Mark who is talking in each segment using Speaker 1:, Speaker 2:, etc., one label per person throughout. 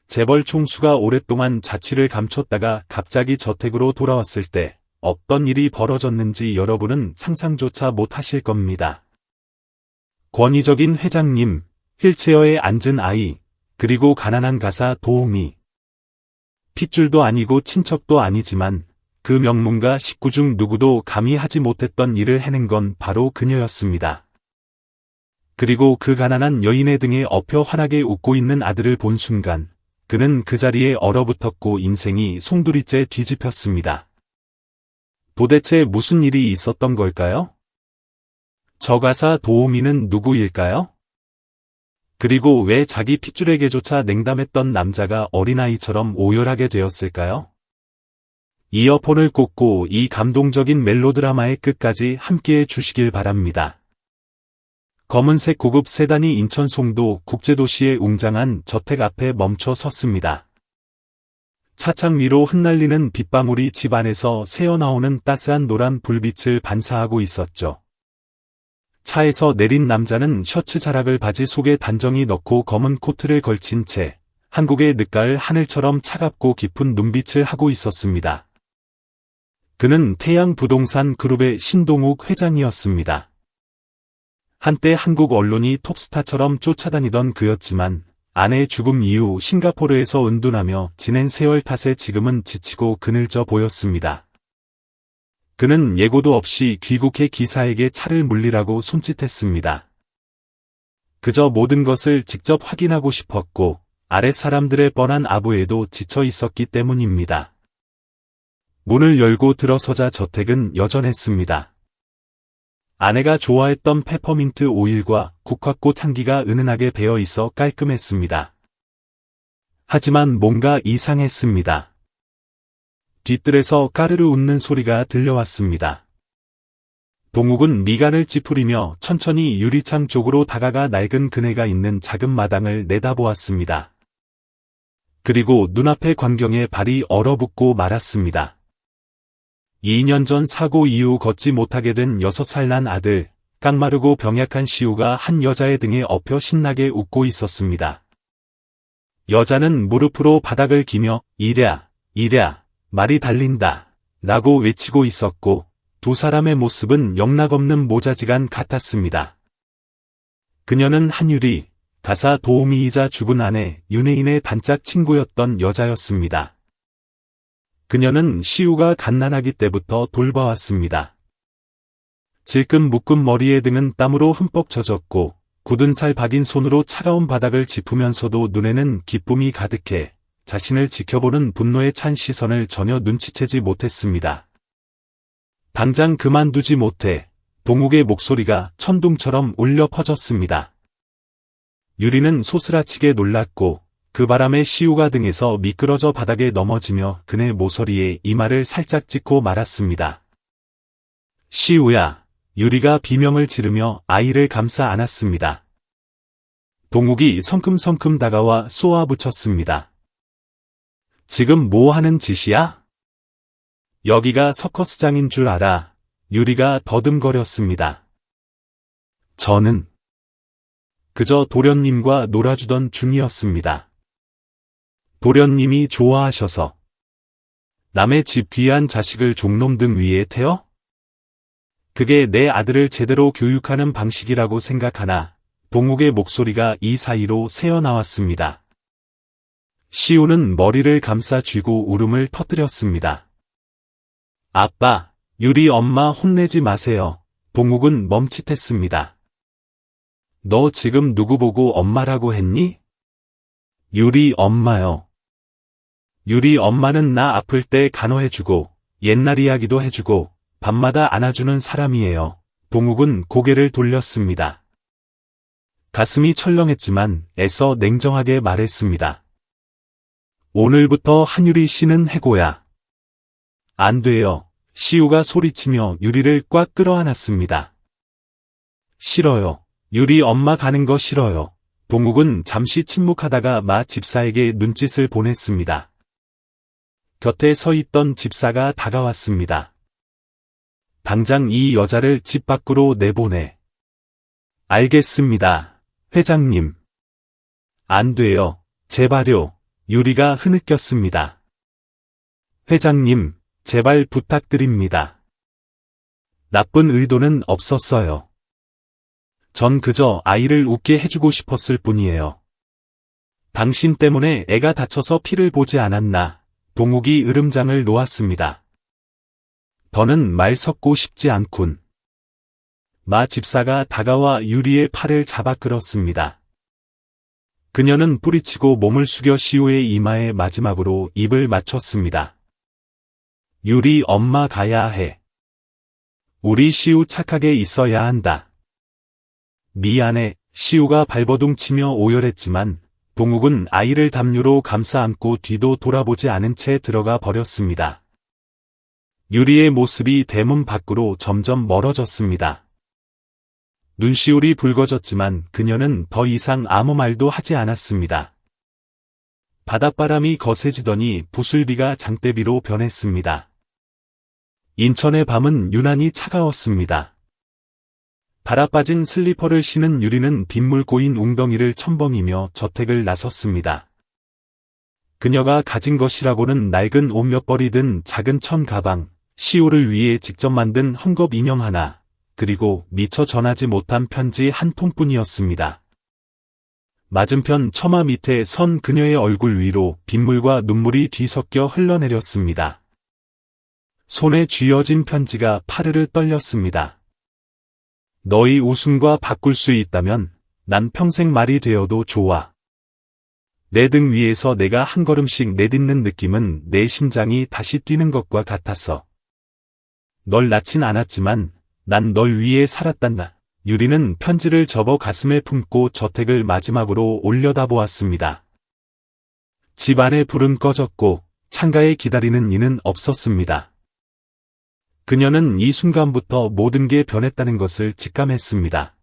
Speaker 1: 재벌 총수가 오랫동안 자취를 감췄다가 갑자기 저택으로 돌아왔을 때 어떤 일이 벌어졌는지 여러분은 상상조차 못하실 겁니다. 권위적인 회장님, 휠체어에 앉은 아이, 그리고 가난한 가사 도우미. 핏줄도 아니고 친척도 아니지만 그 명문가 식구 중 누구도 감히 하지 못했던 일을 해낸 건 바로 그녀였습니다. 그리고 그 가난한 여인의 등에 엎여 환하게 웃고 있는 아들을 본 순간 그는 그 자리에 얼어붙었고 인생이 송두리째 뒤집혔습니다. 도대체 무슨 일이 있었던 걸까요? 저 가사 도우미는 누구일까요? 그리고 왜 자기 핏줄에게조차 냉담했던 남자가 어린아이처럼 오열하게 되었을까요? 이어폰을 꽂고 이 감동적인 멜로드라마의 끝까지 함께해 주시길 바랍니다. 검은색 고급 세단이 인천 송도 국제도시의 웅장한 저택 앞에 멈춰 섰습니다. 차창 위로 흩날리는 빗방울이 집 안에서 새어나오는 따스한 노란 불빛을 반사하고 있었죠. 차에서 내린 남자는 셔츠 자락을 바지 속에 단정히 넣고 검은 코트를 걸친 채 한국의 늦가을 하늘처럼 차갑고 깊은 눈빛을 하고 있었습니다. 그는 태양부동산 그룹의 신동욱 회장이었습니다. 한때 한국 언론이 톱스타처럼 쫓아다니던 그였지만 아내의 죽음 이후 싱가포르에서 은둔하며 지낸 세월 탓에 지금은 지치고 그늘져 보였습니다. 그는 예고도 없이 귀국해 기사에게 차를 물리라고 손짓했습니다. 그저 모든 것을 직접 확인하고 싶었고 아랫사람들의 뻔한 아부에도 지쳐 있었기 때문입니다. 문을 열고 들어서자 저택은 여전했습니다. 아내가 좋아했던 페퍼민트 오일과 국화꽃 향기가 은은하게 배어 있어 깔끔했습니다. 하지만 뭔가 이상했습니다. 뒷뜰에서 까르르 웃는 소리가 들려왔습니다. 동욱은 미간을 찌푸리며 천천히 유리창 쪽으로 다가가 낡은 그네가 있는 작은 마당을 내다보았습니다. 그리고 눈앞의 광경에 발이 얼어붙고 말았습니다. 2년 전 사고 이후 걷지 못하게 된 6살 난 아들, 깡마르고 병약한 시우가 한 여자의 등에 엎여 신나게 웃고 있었습니다. 여자는 무릎으로 바닥을 기며 이랴, 이랴, 말이 달린다, 라고 외치고 있었고 두 사람의 모습은 영락없는 모자지간 같았습니다. 그녀는 한유리, 가사 도우미이자 죽은 아내 윤혜인의 단짝 친구였던 여자였습니다. 그녀는 시우가 갓난아기 때부터 돌봐왔습니다. 질끈 묶은 머리에 등은 땀으로 흠뻑 젖었고 굳은 살 박인 손으로 차가운 바닥을 짚으면서도 눈에는 기쁨이 가득해 자신을 지켜보는 분노에 찬 시선을 전혀 눈치채지 못했습니다. 당장 그만두지 못해 동욱의 목소리가 천둥처럼 울려 퍼졌습니다. 유리는 소스라치게 놀랐고 그 바람에 시우가 등에서 미끄러져 바닥에 넘어지며 그네 모서리에 이마를 살짝 찍고 말았습니다. 시우야, 유리가 비명을 지르며 아이를 감싸 안았습니다. 동욱이 성큼성큼 다가와 쏘아붙였습니다. 지금 뭐 하는 짓이야? 여기가 서커스장인 줄 알아. 유리가 더듬거렸습니다. 저는 그저 도련님과 놀아주던 중이었습니다. 도련님이 좋아하셔서 남의 집 귀한 자식을 종놈 등 위에 태워? 그게 내 아들을 제대로 교육하는 방식이라고 생각하나? 동욱의 목소리가 이 사이로 새어나왔습니다. 시우는 머리를 감싸 쥐고 울음을 터뜨렸습니다. 아빠, 유리 엄마 혼내지 마세요. 동욱은 멈칫했습니다. 너 지금 누구 보고 엄마라고 했니? 유리 엄마요. 유리 엄마는 나 아플 때 간호해주고 옛날 이야기도 해주고 밤마다 안아주는 사람이에요. 동욱은 고개를 돌렸습니다. 가슴이 철렁했지만 애써 냉정하게 말했습니다. 오늘부터 한유리 씨는 해고야. 안 돼요. 시우가 소리치며 유리를 꽉 끌어안았습니다. 싫어요. 유리 엄마 가는 거 싫어요. 동욱은 잠시 침묵하다가 마 집사에게 눈짓을 보냈습니다. 곁에 서 있던 집사가 다가왔습니다. 당장 이 여자를 집 밖으로 내보내. 알겠습니다, 회장님. 안 돼요. 제발요. 유리가 흐느꼈습니다. 회장님, 제발 부탁드립니다. 나쁜 의도는 없었어요. 전 그저 아이를 웃게 해주고 싶었을 뿐이에요. 당신 때문에 애가 다쳐서 피를 보지 않았나. 동욱이 으름장을 놓았습니다. 더는 말 섞고 싶지 않군. 마 집사가 다가와 유리의 팔을 잡아 끌었습니다. 그녀는 뿌리치고 몸을 숙여 시우의 이마에 마지막으로 입을 맞췄습니다. 유리 엄마 가야 해. 우리 시우 착하게 있어야 한다. 미안해. 시우가 발버둥치며 오열했지만 동욱은 아이를 담요로 감싸 안고 뒤도 돌아보지 않은 채 들어가 버렸습니다. 유리의 모습이 대문 밖으로 점점 멀어졌습니다. 눈시울이 붉어졌지만 그녀는 더 이상 아무 말도 하지 않았습니다. 바닷바람이 거세지더니 부슬비가 장대비로 변했습니다. 인천의 밤은 유난히 차가웠습니다. 달아빠진 슬리퍼를 신은 유리는 빗물 고인 웅덩이를 첨벙이며 저택을 나섰습니다. 그녀가 가진 것이라고는 낡은 옷 몇 벌이 든 작은 천 가방, 시우를 위해 직접 만든 헝겊 인형 하나, 그리고 미처 전하지 못한 편지 한 통뿐이었습니다. 맞은편 처마 밑에 선 그녀의 얼굴 위로 빗물과 눈물이 뒤섞여 흘러내렸습니다. 손에 쥐어진 편지가 파르르 떨렸습니다. 너희 웃음과 바꿀 수 있다면 난 평생 말이 되어도 좋아. 내 등 위에서 내가 한 걸음씩 내딛는 느낌은 내 심장이 다시 뛰는 것과 같았어. 널 낳진 않았지만 난 널 위해 살았단다. 유리는 편지를 접어 가슴에 품고 저택을 마지막으로 올려다보았습니다. 집 안에 불은 꺼졌고 창가에 기다리는 이는 없었습니다. 그녀는 이 순간부터 모든 게 변했다는 것을 직감했습니다.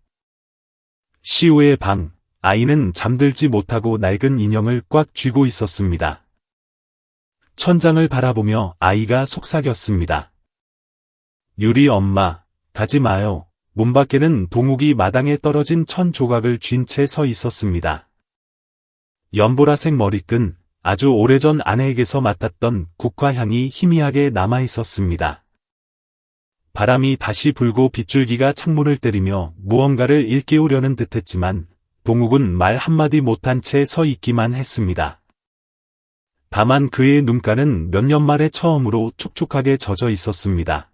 Speaker 1: 시우의 방, 아이는 잠들지 못하고 낡은 인형을 꽉 쥐고 있었습니다. 천장을 바라보며 아이가 속삭였습니다. 유리 엄마, 가지 마요. 문 밖에는 동욱이 마당에 떨어진 천 조각을 쥔 채 서 있었습니다. 연보라색 머리끈, 아주 오래전 아내에게서 맡았던 국화향이 희미하게 남아 있었습니다. 바람이 다시 불고 빗줄기가 창문을 때리며 무언가를 일깨우려는 듯했지만 동욱은 말 한마디 못한 채 서 있기만 했습니다. 다만 그의 눈가는 몇 년 만에 처음으로 촉촉하게 젖어 있었습니다.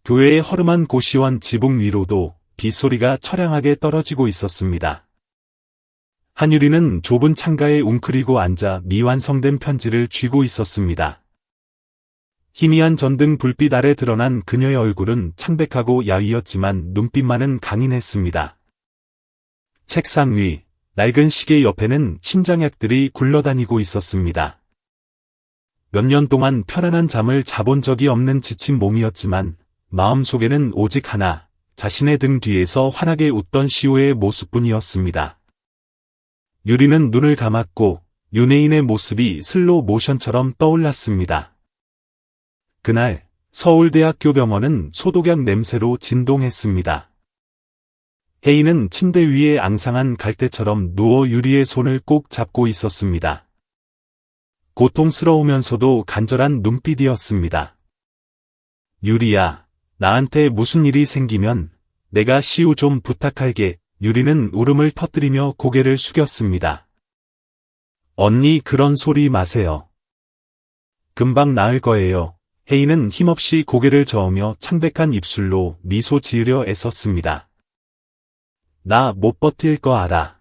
Speaker 1: 교회의 허름한 고시원 지붕 위로도 빗소리가 처량하게 떨어지고 있었습니다. 한유리는 좁은 창가에 웅크리고 앉아 미완성된 편지를 쥐고 있었습니다. 희미한 전등 불빛 아래 드러난 그녀의 얼굴은 창백하고 야위었지만 눈빛만은 강인했습니다. 책상 위, 낡은 시계 옆에는 심장약들이 굴러다니고 있었습니다. 몇 년 동안 편안한 잠을 자본 적이 없는 지친 몸이었지만 마음속에는 오직 하나, 자신의 등 뒤에서 환하게 웃던 시우의 모습뿐이었습니다. 유리는 눈을 감았고 윤혜인의 모습이 슬로우 모션처럼 떠올랐습니다. 그날 서울대학교 병원은 소독약 냄새로 진동했습니다. 혜인은 침대 위에 앙상한 갈대처럼 누워 유리의 손을 꼭 잡고 있었습니다. 고통스러우면서도 간절한 눈빛이었습니다. 유리야, 나한테 무슨 일이 생기면 내가 시우 좀 부탁할게. 유리는 울음을 터뜨리며 고개를 숙였습니다. 언니 그런 소리 마세요. 금방 나을 거예요. 혜인은 힘없이 고개를 저으며 창백한 입술로 미소 지으려 애썼습니다. 나 못 버틸 거 알아.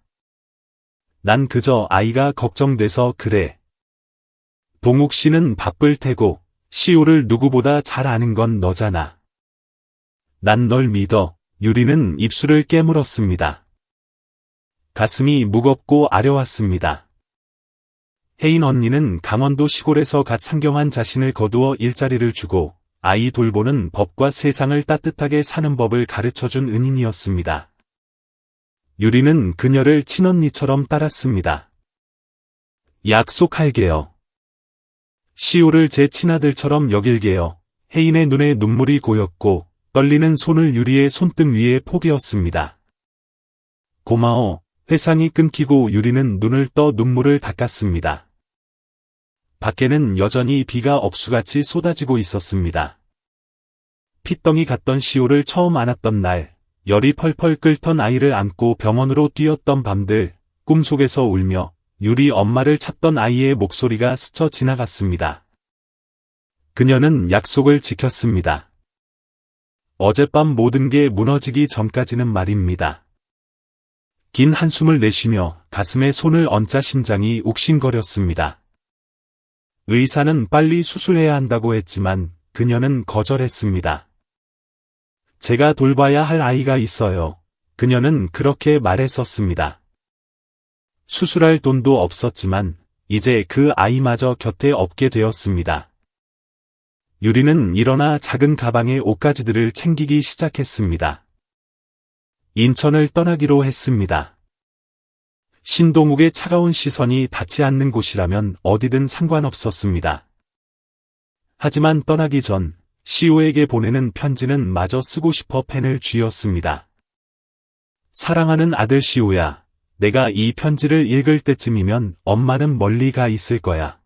Speaker 1: 난 그저 아이가 걱정돼서 그래. 동욱 씨는 바쁠 테고 시우를 누구보다 잘 아는 건 너잖아. 난 널 믿어. 유리는 입술을 깨물었습니다. 가슴이 무겁고 아려왔습니다. 혜인 언니는 강원도 시골에서 갓 상경한 자신을 거두어 일자리를 주고 아이 돌보는 법과 세상을 따뜻하게 사는 법을 가르쳐준 은인이었습니다. 유리는 그녀를 친언니처럼 따랐습니다. 약속할게요. 시우를 제 친아들처럼 여길게요. 혜인의 눈에 눈물이 고였고 떨리는 손을 유리의 손등 위에 포개었습니다. 고마워. 회상이 끊기고 유리는 눈을 떠 눈물을 닦았습니다. 밖에는 여전히 비가 억수같이 쏟아지고 있었습니다. 핏덩이 같던 시호를 처음 안았던 날, 열이 펄펄 끓던 아이를 안고 병원으로 뛰었던 밤들, 꿈속에서 울며 유리 엄마를 찾던 아이의 목소리가 스쳐 지나갔습니다. 그녀는 약속을 지켰습니다. 어젯밤 모든 게 무너지기 전까지는 말입니다. 긴 한숨을 내쉬며 가슴에 손을 얹자 심장이 욱신거렸습니다. 의사는 빨리 수술해야 한다고 했지만 그녀는 거절했습니다. 제가 돌봐야 할 아이가 있어요. 그녀는 그렇게 말했었습니다. 수술할 돈도 없었지만 이제 그 아이마저 곁에 없게 되었습니다. 유리는 일어나 작은 가방에 옷가지들을 챙기기 시작했습니다. 인천을 떠나기로 했습니다. 신동욱의 차가운 시선이 닿지 않는 곳이라면 어디든 상관없었습니다. 하지만 떠나기 전 시호에게 보내는 편지는 마저 쓰고 싶어 펜을 쥐었습니다. 사랑하는 아들 시호야, 내가 이 편지를 읽을 때쯤이면 엄마는 멀리 가 있을 거야.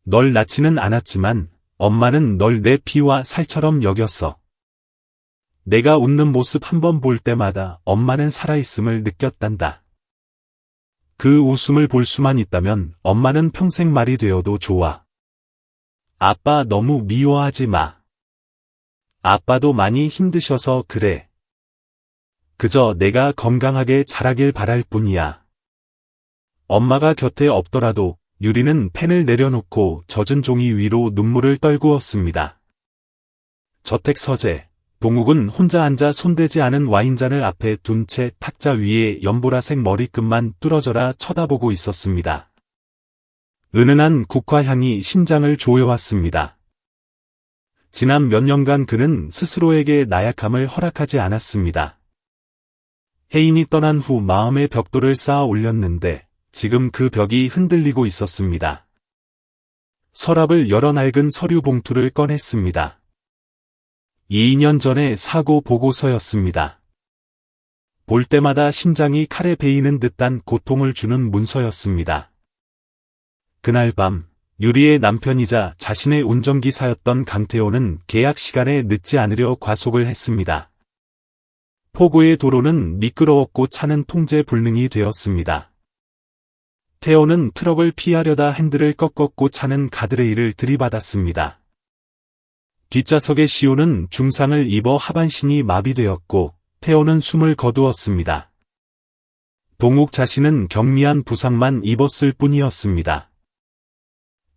Speaker 1: 널 낳지는 않았지만 엄마는 널 내 피와 살처럼 여겼어. 내가 웃는 모습 한 번 볼 때마다 엄마는 살아있음을 느꼈단다. 그 웃음을 볼 수만 있다면 엄마는 평생 말이 되어도 좋아. 아빠 너무 미워하지 마. 아빠도 많이 힘드셔서 그래. 그저 내가 건강하게 자라길 바랄 뿐이야. 엄마가 곁에 없더라도 유리는 펜을 내려놓고 젖은 종이 위로 눈물을 떨구었습니다. 저택 서재, 동욱은 혼자 앉아 손대지 않은 와인잔을 앞에 둔 채 탁자 위에 연보라색 머리끝만 뚫어져라 쳐다보고 있었습니다. 은은한 국화향이 심장을 조여왔습니다. 지난 몇 년간 그는 스스로에게 나약함을 허락하지 않았습니다. 혜인이 떠난 후 마음의 벽돌을 쌓아 올렸는데 지금 그 벽이 흔들리고 있었습니다. 서랍을 열어 낡은 서류 봉투를 꺼냈습니다. 2년 전의 사고 보고서였습니다. 볼 때마다 심장이 칼에 베이는 듯한 고통을 주는 문서였습니다. 그날 밤 유리의 남편이자 자신의 운전기사였던 강태호는 계약 시간에 늦지 않으려 과속을 했습니다. 폭우의 도로는 미끄러웠고 차는 통제 불능이 되었습니다. 태호는 트럭을 피하려다 핸들을 꺾었고 차는 가드레일을 들이받았습니다. 뒷좌석의 시호는 중상을 입어 하반신이 마비되었고 태호는 숨을 거두었습니다. 동욱 자신은 경미한 부상만 입었을 뿐이었습니다.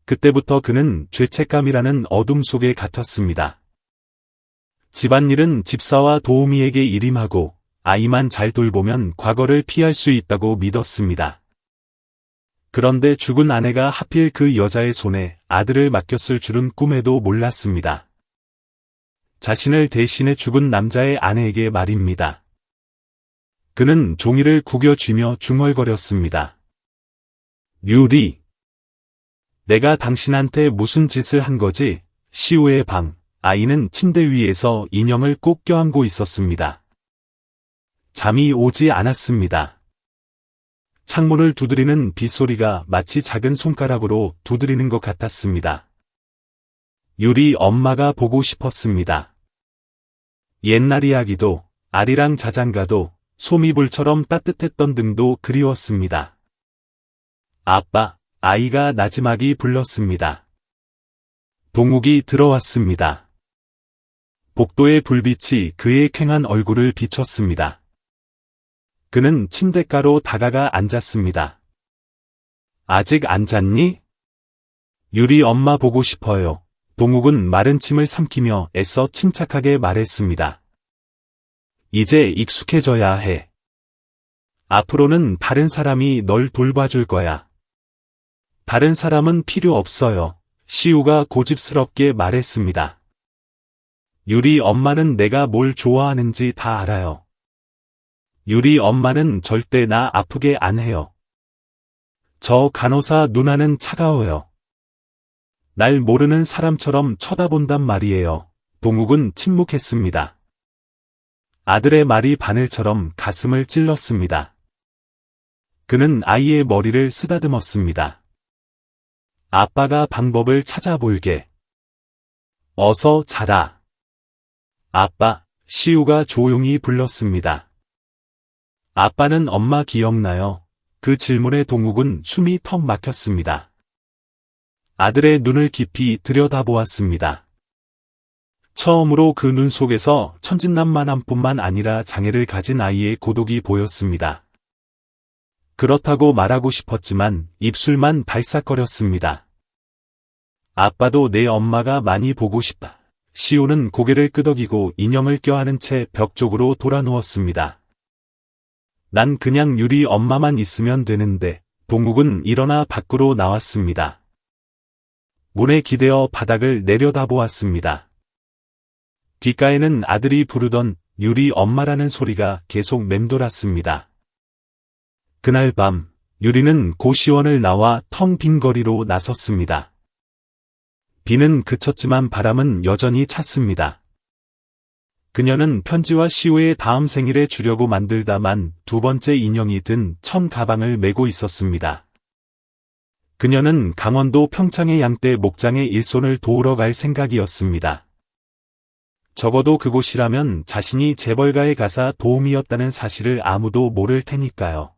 Speaker 1: 그때부터 그는 죄책감이라는 어둠 속에 갇혔습니다. 집안일은 집사와 도우미에게 일임하고 아이만 잘 돌보면 과거를 피할 수 있다고 믿었습니다. 그런데 죽은 아내가 하필 그 여자의 손에 아들을 맡겼을 줄은 꿈에도 몰랐습니다. 자신을 대신해 죽은 남자의 아내에게 말입니다. 그는 종이를 구겨쥐며 중얼거렸습니다. 유리, 내가 당신한테 무슨 짓을 한 거지? 시우의 방, 아이는 침대 위에서 인형을 꼭 껴안고 있었습니다. 잠이 오지 않았습니다. 창문을 두드리는 빗소리가 마치 작은 손가락으로 두드리는 것 같았습니다. 유리 엄마가 보고 싶었습니다. 옛날 이야기도, 아리랑 자장가도, 소미불처럼 따뜻했던 등도 그리웠습니다. 아빠, 아이가 나지막이 불렀습니다. 동욱이 들어왔습니다. 복도의 불빛이 그의 퀭한 얼굴을 비췄습니다. 그는 침대가로 다가가 앉았습니다. 아직 안 잤니? 유리 엄마 보고 싶어요. 동욱은 마른 침을 삼키며 애써 침착하게 말했습니다. 이제 익숙해져야 해. 앞으로는 다른 사람이 널 돌봐줄 거야. 다른 사람은 필요 없어요. 시우가 고집스럽게 말했습니다. 유리 엄마는 내가 뭘 좋아하는지 다 알아요. 유리 엄마는 절대 나 아프게 안 해요. 저 간호사 누나는 차가워요. 날 모르는 사람처럼 쳐다본단 말이에요. 동욱은 침묵했습니다. 아들의 말이 바늘처럼 가슴을 찔렀습니다. 그는 아이의 머리를 쓰다듬었습니다. 아빠가 방법을 찾아볼게. 어서 자라. 아빠, 시우가 조용히 불렀습니다. 아빠는 엄마 기억나요? 그 질문에 동욱은 숨이 턱 막혔습니다. 아들의 눈을 깊이 들여다보았습니다. 처음으로 그 눈 속에서 천진난만함뿐만 아니라 장애를 가진 아이의 고독이 보였습니다. 그렇다고 말하고 싶었지만 입술만 발싹거렸습니다. 아빠도 내 엄마가 많이 보고 싶다. 시우는 고개를 끄덕이고 인형을 껴안은 채 벽 쪽으로 돌아 누웠습니다. 난 그냥 유리 엄마만 있으면 되는데. 동욱은 일어나 밖으로 나왔습니다. 문에 기대어 바닥을 내려다보았습니다. 귓가에는 아들이 부르던 유리 엄마라는 소리가 계속 맴돌았습니다. 그날 밤, 유리는 고시원을 나와 텅 빈 거리로 나섰습니다. 비는 그쳤지만 바람은 여전히 찼습니다. 그녀는 편지와 시우의 다음 생일에 주려고 만들다만 두 번째 인형이 든 천 가방을 메고 있었습니다. 그녀는 강원도 평창의 양떼 목장에 일손을 도우러 갈 생각이었습니다. 적어도 그곳이라면 자신이 재벌가에 가사 도움이었다는 사실을 아무도 모를 테니까요.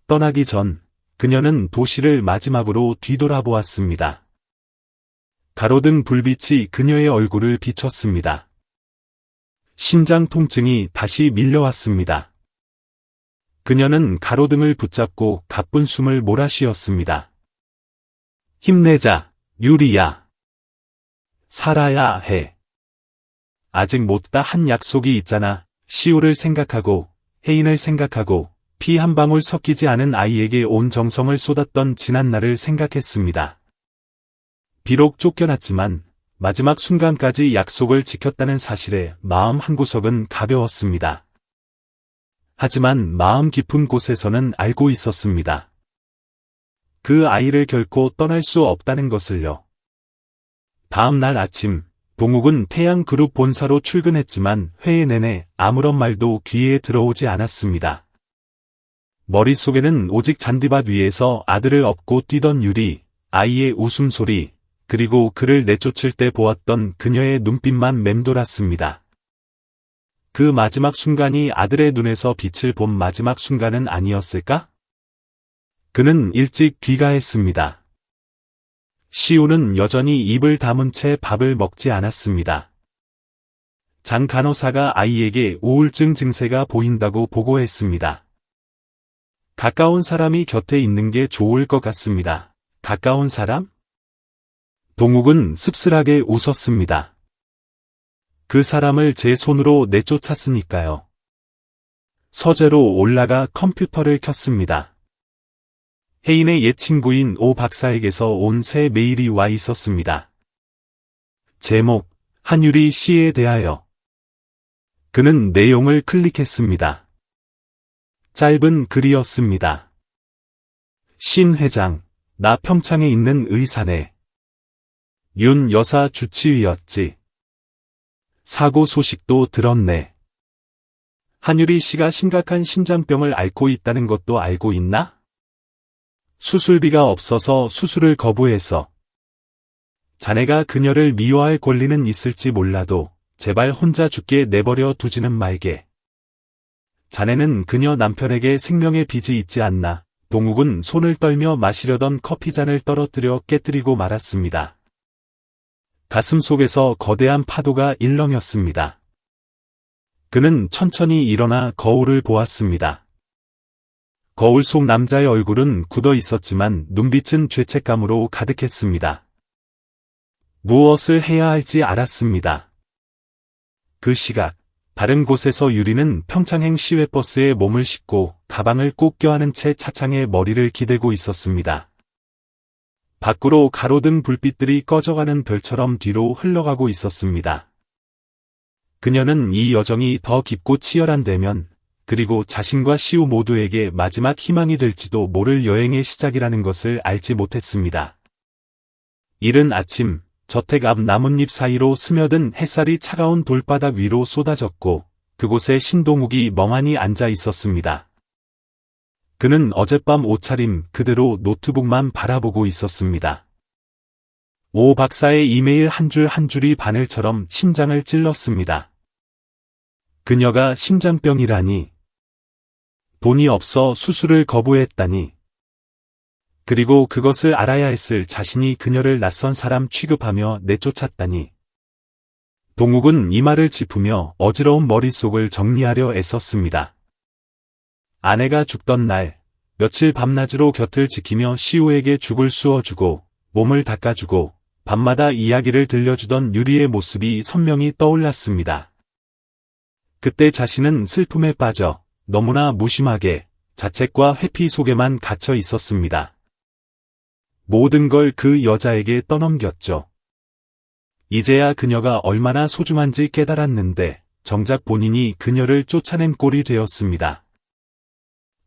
Speaker 1: 떠나기 전 그녀는 도시를 마지막으로 뒤돌아보았습니다. 가로등 불빛이 그녀의 얼굴을 비췄습니다. 심장 통증이 다시 밀려왔습니다. 그녀는 가로등을 붙잡고 가쁜 숨을 몰아쉬었습니다. 힘내자, 유리야. 살아야 해. 아직 못다 한 약속이 있잖아. 시우를 생각하고, 혜인을 생각하고, 피 한 방울 섞이지 않은 아이에게 온 정성을 쏟았던 지난날을 생각했습니다. 비록 쫓겨났지만 마지막 순간까지 약속을 지켰다는 사실에 마음 한구석은 가벼웠습니다. 하지만 마음 깊은 곳에서는 알고 있었습니다. 그 아이를 결코 떠날 수 없다는 것을요. 다음 날 아침, 동욱은 태양그룹 본사로 출근했지만 회의 내내 아무런 말도 귀에 들어오지 않았습니다. 머릿속에는 오직 잔디밭 위에서 아들을 업고 뛰던 유리, 아이의 웃음소리, 그리고 그를 내쫓을 때 보았던 그녀의 눈빛만 맴돌았습니다. 그 마지막 순간이 아들의 눈에서 빛을 본 마지막 순간은 아니었을까? 그는 일찍 귀가했습니다. 시우는 여전히 입을 다문 채 밥을 먹지 않았습니다. 장 간호사가 아이에게 우울증 증세가 보인다고 보고했습니다. 가까운 사람이 곁에 있는 게 좋을 것 같습니다. 가까운 사람? 동욱은 씁쓸하게 웃었습니다. 그 사람을 제 손으로 내쫓았으니까요. 서재로 올라가 컴퓨터를 켰습니다. 혜인의 옛 친구인 오 박사에게서 온 새 메일이 와 있었습니다. 제목, 한유리 씨에 대하여. 그는 내용을 클릭했습니다. 짧은 글이었습니다. 신 회장, 나 평창에 있는 의사네. 윤 여사 주치의였지. 사고 소식도 들었네. 한유리 씨가 심각한 심장병을 앓고 있다는 것도 알고 있나? 수술비가 없어서 수술을 거부해서. 자네가 그녀를 미워할 권리는 있을지 몰라도 제발 혼자 죽게 내버려 두지는 말게. 자네는 그녀 남편에게 생명의 빚이 있지 않나. 동욱은 손을 떨며 마시려던 커피잔을 떨어뜨려 깨뜨리고 말았습니다. 가슴 속에서 거대한 파도가 일렁였습니다. 그는 천천히 일어나 거울을 보았습니다. 거울 속 남자의 얼굴은 굳어 있었지만 눈빛은 죄책감으로 가득했습니다. 무엇을 해야 할지 알았습니다. 그 시각, 다른 곳에서 유리는 평창행 시외버스에 몸을 싣고 가방을 꼭 껴안은 채 차창에 머리를 기대고 있었습니다. 밖으로 가로등 불빛들이 꺼져가는 별처럼 뒤로 흘러가고 있었습니다. 그녀는 이 여정이 더 깊고 치열한데면, 그리고 자신과 시우 모두에게 마지막 희망이 될지도 모를 여행의 시작이라는 것을 알지 못했습니다. 이른 아침, 저택 앞 나뭇잎 사이로 스며든 햇살이 차가운 돌바닥 위로 쏟아졌고, 그곳에 신동욱이 멍하니 앉아 있었습니다. 그는 어젯밤 옷차림 그대로 노트북만 바라보고 있었습니다. 오 박사의 이메일 한 줄 한 줄이 바늘처럼 심장을 찔렀습니다. 그녀가 심장병이라니. 돈이 없어 수술을 거부했다니. 그리고 그것을 알아야 했을 자신이 그녀를 낯선 사람 취급하며 내쫓았다니. 동욱은 이마를 짚으며 어지러운 머릿속을 정리하려 애썼습니다. 아내가 죽던 날, 며칠 밤낮으로 곁을 지키며 시우에게 죽을 쑤어주고, 몸을 닦아주고, 밤마다 이야기를 들려주던 유리의 모습이 선명히 떠올랐습니다. 그때 자신은 슬픔에 빠져 너무나 무심하게 자책과 회피 속에만 갇혀 있었습니다. 모든 걸 그 여자에게 떠넘겼죠. 이제야 그녀가 얼마나 소중한지 깨달았는데 정작 본인이 그녀를 쫓아낸 꼴이 되었습니다.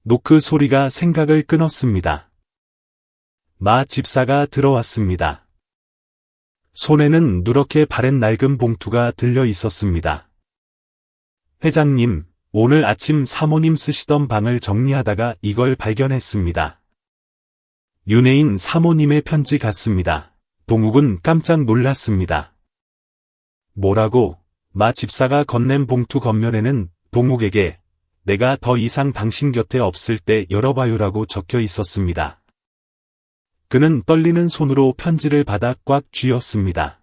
Speaker 1: 노크 소리가 생각을 끊었습니다. 마 집사가 들어왔습니다. 손에는 누렇게 바랜 낡은 봉투가 들려 있었습니다. 회장님, 오늘 아침 사모님 쓰시던 방을 정리하다가 이걸 발견했습니다. 윤혜인 사모님의 편지 같습니다. 동욱은 깜짝 놀랐습니다. 뭐라고? 마 집사가 건넨 봉투 겉면에는 동욱에게 내가 더 이상 당신 곁에 없을 때 열어봐요라고 적혀 있었습니다. 그는 떨리는 손으로 편지를 받아 꽉 쥐었습니다.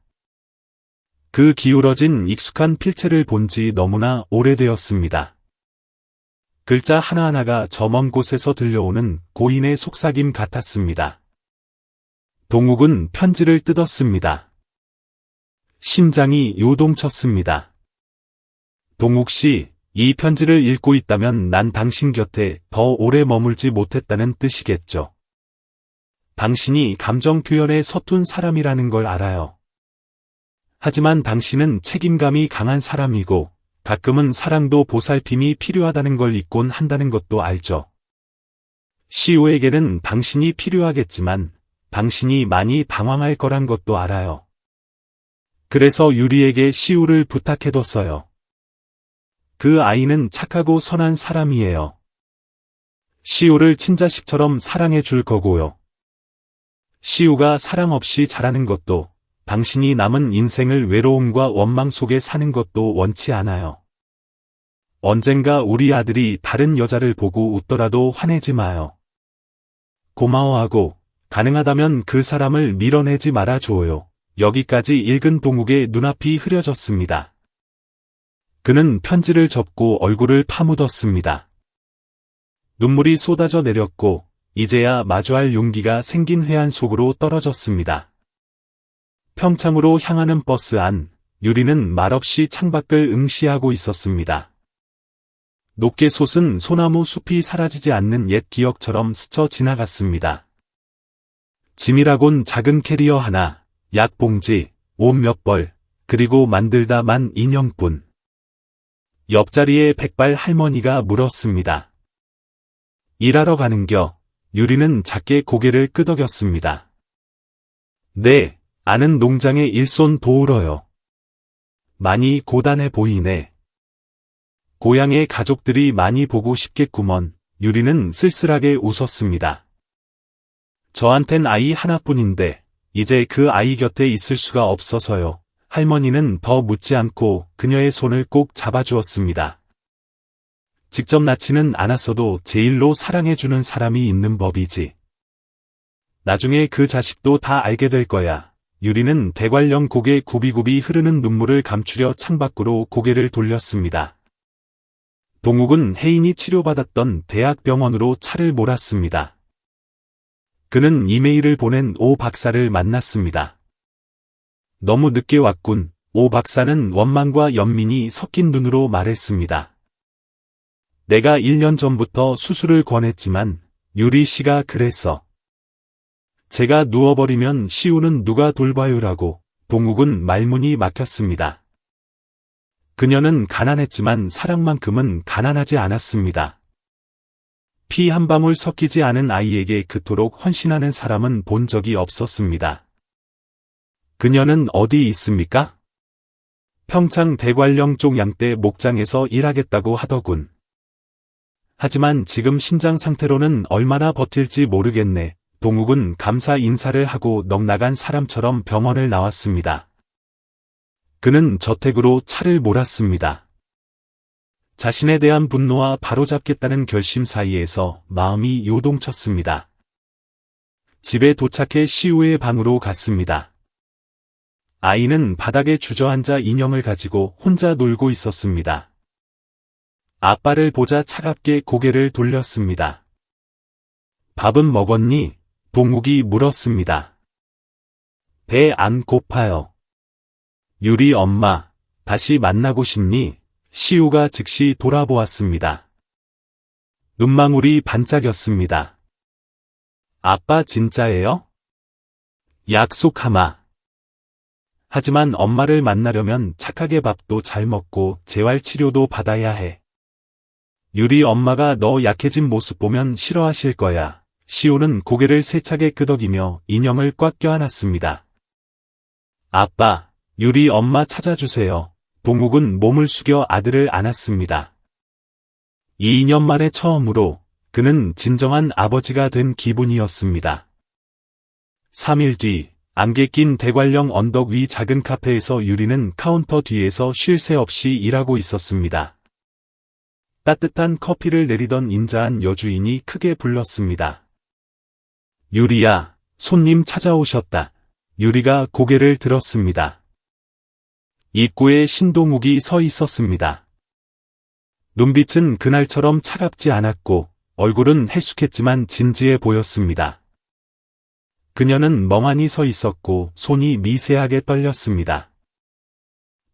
Speaker 1: 그 기울어진 익숙한 필체를 본 지 너무나 오래되었습니다. 글자 하나하나가 저 먼 곳에서 들려오는 고인의 속삭임 같았습니다. 동욱은 편지를 뜯었습니다. 심장이 요동쳤습니다. 동욱 씨, 이 편지를 읽고 있다면 난 당신 곁에 더 오래 머물지 못했다는 뜻이겠죠. 당신이 감정 표현에 서툰 사람이라는 걸 알아요. 하지만 당신은 책임감이 강한 사람이고 가끔은 사랑도 보살핌이 필요하다는 걸 잊곤 한다는 것도 알죠. 시우에게는 당신이 필요하겠지만 당신이 많이 당황할 거란 것도 알아요. 그래서 유리에게 시우를 부탁해뒀어요. 그 아이는 착하고 선한 사람이에요. 시우를 친자식처럼 사랑해 줄 거고요. 시우가 사랑 없이 자라는 것도 당신이 남은 인생을 외로움과 원망 속에 사는 것도 원치 않아요. 언젠가 우리 아들이 다른 여자를 보고 웃더라도 화내지 마요. 고마워하고 가능하다면 그 사람을 밀어내지 말아줘요. 여기까지 읽은 동욱의 눈앞이 흐려졌습니다. 그는 편지를 접고 얼굴을 파묻었습니다. 눈물이 쏟아져 내렸고 이제야 마주할 용기가 생긴 회한 속으로 떨어졌습니다. 평창으로 향하는 버스 안, 유리는 말없이 창밖을 응시하고 있었습니다. 높게 솟은 소나무 숲이 사라지지 않는 옛 기억처럼 스쳐 지나갔습니다. 짐이라곤 작은 캐리어 하나, 약봉지, 옷 몇 벌, 그리고 만들다만 인형뿐. 옆자리에 백발 할머니가 물었습니다. 일하러 가는겨? 유리는 작게 고개를 끄덕였습니다. 네, 아는 농장에 일손 도우러요. 많이 고단해 보이네. 고향의 가족들이 많이 보고 싶겠구먼. 유리는 쓸쓸하게 웃었습니다. 저한텐 아이 하나뿐인데 이제 그 아이 곁에 있을 수가 없어서요. 할머니는 더 묻지 않고 그녀의 손을 꼭 잡아주었습니다. 직접 낳지는 않았어도 제일로 사랑해주는 사람이 있는 법이지. 나중에 그 자식도 다 알게 될 거야. 유리는 대관령 고개 굽이굽이 흐르는 눈물을 감추려 창밖으로 고개를 돌렸습니다. 동욱은 혜인이 치료받았던 대학병원으로 차를 몰았습니다. 그는 이메일을 보낸 오 박사를 만났습니다. 너무 늦게 왔군. 오 박사는 원망과 연민이 섞인 눈으로 말했습니다. 내가 1년 전부터 수술을 권했지만 유리 씨가 그랬어. 제가 누워버리면 시우는 누가 돌봐요라고. 동욱은 말문이 막혔습니다. 그녀는 가난했지만 사랑만큼은 가난하지 않았습니다. 피 한 방울 섞이지 않은 아이에게 그토록 헌신하는 사람은 본 적이 없었습니다. 그녀는 어디 있습니까? 평창 대관령 쪽 양떼 목장에서 일하겠다고 하더군. 하지만 지금 심장 상태로는 얼마나 버틸지 모르겠네. 동욱은 감사 인사를 하고 넋나간 사람처럼 병원을 나왔습니다. 그는 저택으로 차를 몰았습니다. 자신에 대한 분노와 바로잡겠다는 결심 사이에서 마음이 요동쳤습니다. 집에 도착해 시우의 방으로 갔습니다. 아이는 바닥에 주저앉아 인형을 가지고 혼자 놀고 있었습니다. 아빠를 보자 차갑게 고개를 돌렸습니다. 밥은 먹었니? 동욱이 물었습니다. 배 안 고파요. 유리 엄마, 다시 만나고 싶니? 시우가 즉시 돌아보았습니다. 눈망울이 반짝였습니다. 아빠 진짜예요? 약속하마. 하지만 엄마를 만나려면 착하게 밥도 잘 먹고 재활치료도 받아야 해. 유리 엄마가 너 약해진 모습 보면 싫어하실 거야. 시우는 고개를 세차게 끄덕이며 인형을 꽉 껴안았습니다. 아빠, 유리 엄마 찾아주세요. 동욱은 몸을 숙여 아들을 안았습니다. 2년 만에 처음으로 그는 진정한 아버지가 된 기분이었습니다. 3일 뒤, 안개 낀 대관령 언덕 위 작은 카페에서 유리는 카운터 뒤에서 쉴 새 없이 일하고 있었습니다. 따뜻한 커피를 내리던 인자한 여주인이 크게 불렀습니다. 유리야, 손님 찾아오셨다. 유리가 고개를 들었습니다. 입구에 신동욱이 서 있었습니다. 눈빛은 그날처럼 차갑지 않았고 얼굴은 해숙했지만 진지해 보였습니다. 그녀는 멍하니 서 있었고 손이 미세하게 떨렸습니다.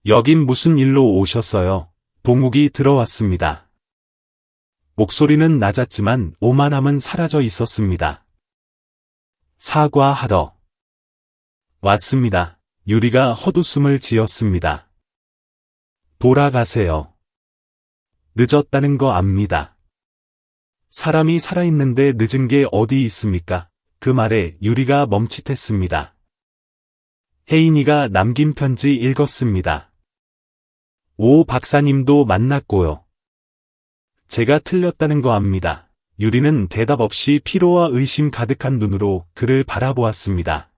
Speaker 1: 여긴 무슨 일로 오셨어요? 동욱이 들어왔습니다. 목소리는 낮았지만 오만함은 사라져 있었습니다. 사과하러 왔습니다. 유리가 헛웃음을 지었습니다. 돌아가세요. 늦었다는 거 압니다. 사람이 살아있는데 늦은 게 어디 있습니까? 그 말에 유리가 멈칫했습니다. 혜인이가 남긴 편지 읽었습니다. 오 박사님도 만났고요. 제가 틀렸다는 거 압니다. 유리는 대답 없이 피로와 의심 가득한 눈으로 그를 바라보았습니다.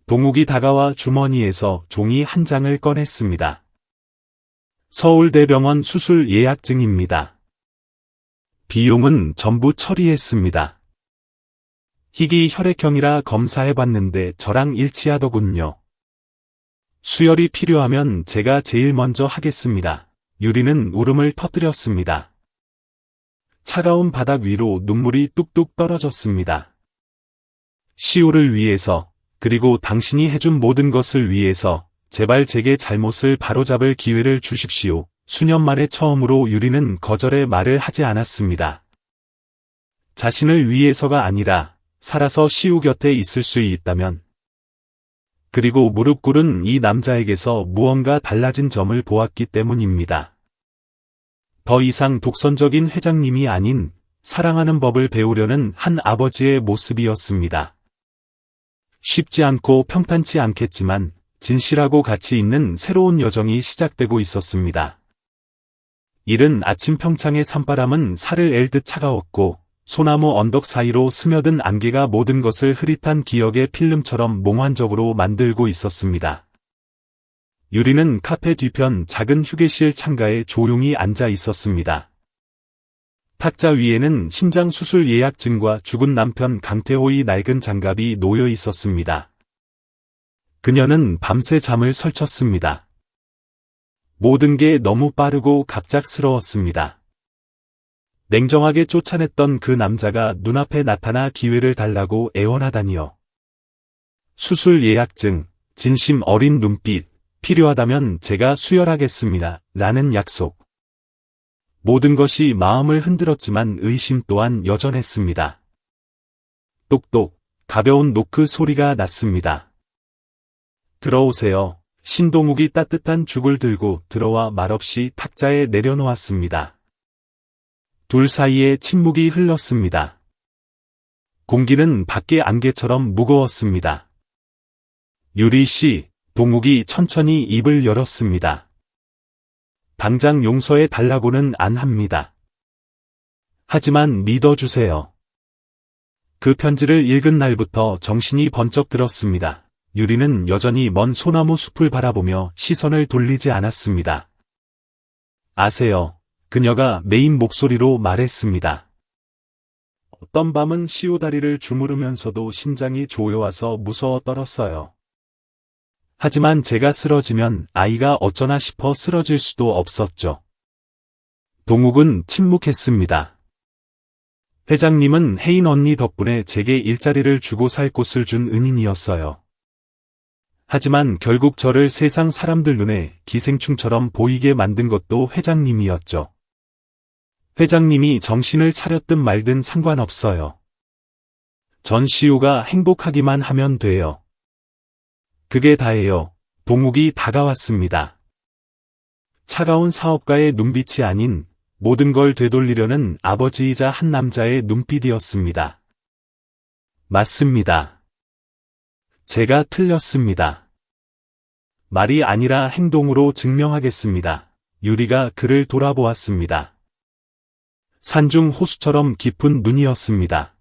Speaker 1: 동욱이 다가와 주머니에서 종이 한 장을 꺼냈습니다. 서울대병원 수술 예약증입니다. 비용은 전부 처리했습니다. 희귀 혈액형이라 검사해봤는데 저랑 일치하더군요. 수혈이 필요하면 제가 제일 먼저 하겠습니다. 유리는 울음을 터뜨렸습니다. 차가운 바닥 위로 눈물이 뚝뚝 떨어졌습니다. 시우를 위해서, 그리고 당신이 해준 모든 것을 위해서 제발 제게 잘못을 바로잡을 기회를 주십시오. 수년 만에 처음으로 유리는 거절의 말을 하지 않았습니다. 자신을 위해서가 아니라 살아서 시우 곁에 있을 수 있다면. 그리고 무릎 꿇은 이 남자에게서 무언가 달라진 점을 보았기 때문입니다. 더 이상 독선적인 회장님이 아닌 사랑하는 법을 배우려는 한 아버지의 모습이었습니다. 쉽지 않고 평탄치 않겠지만 진실하고 가치 있는 새로운 여정이 시작되고 있었습니다. 이른 아침 평창의 산바람은 살을 앨듯 차가웠고 소나무 언덕 사이로 스며든 안개가 모든 것을 흐릿한 기억의 필름처럼 몽환적으로 만들고 있었습니다. 유리는 카페 뒤편 작은 휴게실 창가에 조용히 앉아 있었습니다. 탁자 위에는 심장 수술 예약증과 죽은 남편 강태호의 낡은 장갑이 놓여 있었습니다. 그녀는 밤새 잠을 설쳤습니다. 모든 게 너무 빠르고 갑작스러웠습니다. 냉정하게 쫓아냈던 그 남자가 눈앞에 나타나 기회를 달라고 애원하다니요. 수술 예약증, 진심 어린 눈빛, 필요하다면 제가 수혈하겠습니다. 라는 약속. 모든 것이 마음을 흔들었지만 의심 또한 여전했습니다. 똑똑, 가벼운 노크 소리가 났습니다. 들어오세요. 신동욱이 따뜻한 죽을 들고 들어와 말없이 탁자에 내려놓았습니다. 둘 사이에 침묵이 흘렀습니다. 공기는 밖의 안개처럼 무거웠습니다. 유리 씨, 동욱이 천천히 입을 열었습니다. 당장 용서해 달라고는 안 합니다. 하지만 믿어주세요. 그 편지를 읽은 날부터 정신이 번쩍 들었습니다. 유리는 여전히 먼 소나무 숲을 바라보며 시선을 돌리지 않았습니다. 아세요? 그녀가 메인 목소리로 말했습니다. 어떤 밤은 시우 다리를 주무르면서도 심장이 조여와서 무서워 떨었어요. 하지만 제가 쓰러지면 아이가 어쩌나 싶어 쓰러질 수도 없었죠. 동욱은 침묵했습니다. 회장님은 혜인 언니 덕분에 제게 일자리를 주고 살 곳을 준 은인이었어요. 하지만 결국 저를 세상 사람들 눈에 기생충처럼 보이게 만든 것도 회장님이었죠. 회장님이 정신을 차렸든 말든 상관없어요. 전 시우가 행복하기만 하면 돼요. 그게 다예요. 동욱이 다가왔습니다. 차가운 사업가의 눈빛이 아닌 모든 걸 되돌리려는 아버지이자 한 남자의 눈빛이었습니다. 맞습니다. 제가 틀렸습니다. 말이 아니라 행동으로 증명하겠습니다. 유리가 그를 돌아보았습니다. 산중 호수처럼 깊은 눈이었습니다.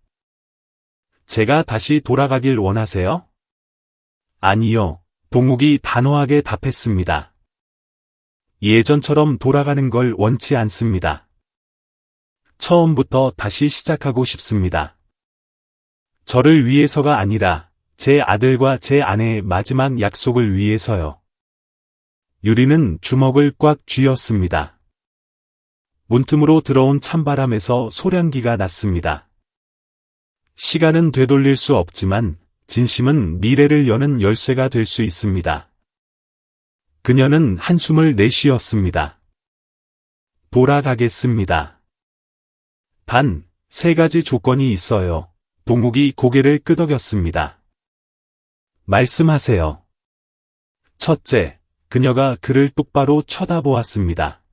Speaker 1: 제가 다시 돌아가길 원하세요? 아니요. 동욱이 단호하게 답했습니다. 예전처럼 돌아가는 걸 원치 않습니다. 처음부터 다시 시작하고 싶습니다. 저를 위해서가 아니라 제 아들과 제 아내의 마지막 약속을 위해서요. 유리는 주먹을 꽉 쥐었습니다. 문틈으로 들어온 찬바람에서 소량기가 났습니다. 시간은 되돌릴 수 없지만 진심은 미래를 여는 열쇠가 될 수 있습니다. 그녀는 한숨을 내쉬었습니다. 돌아가겠습니다. 단, 3가지 조건이 있어요. 동욱이 고개를 끄덕였습니다. 말씀하세요. 첫째, 그녀가 그를 똑바로 쳐다보았습니다.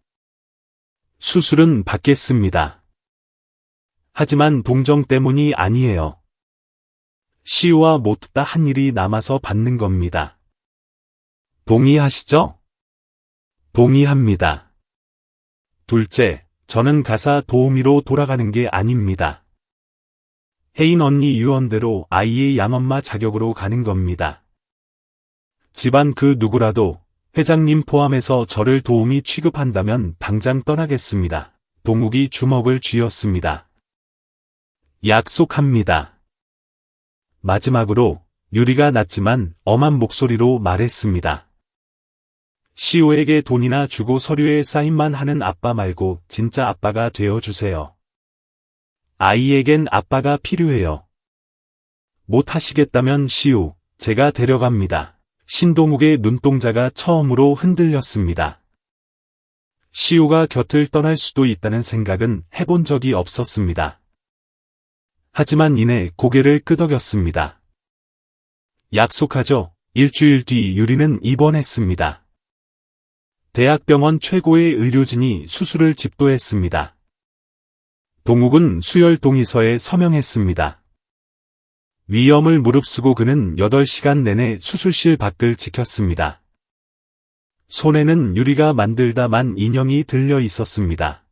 Speaker 1: 수술은 받겠습니다. 하지만 동정 때문이 아니에요. 시우와 모두 다 한 일이 남아서 받는 겁니다. 동의하시죠? 동의합니다. 둘째, 저는 가사 도우미로 돌아가는 게 아닙니다. 혜인 언니 유언대로 아이의 양엄마 자격으로 가는 겁니다. 집안 그 누구라도 회장님 포함해서 저를 도우미 취급한다면 당장 떠나겠습니다. 동욱이 주먹을 쥐었습니다. 약속합니다. 마지막으로 유리가 낮지만 엄한 목소리로 말했습니다. 시우에게 돈이나 주고 서류에 사인만 하는 아빠 말고 진짜 아빠가 되어주세요. 아이에겐 아빠가 필요해요. 못하시겠다면 시우, 제가 데려갑니다. 신동욱의 눈동자가 처음으로 흔들렸습니다. 시우가 곁을 떠날 수도 있다는 생각은 해본 적이 없었습니다. 하지만 이내 고개를 끄덕였습니다. 약속하죠. 일주일 뒤 유리는 입원했습니다. 대학병원 최고의 의료진이 수술을 집도했습니다. 동욱은 수혈 동의서에 서명했습니다. 위험을 무릅쓰고 그는 8시간 내내 수술실 밖을 지켰습니다. 손에는 유리가 만들다만 인형이 들려 있었습니다.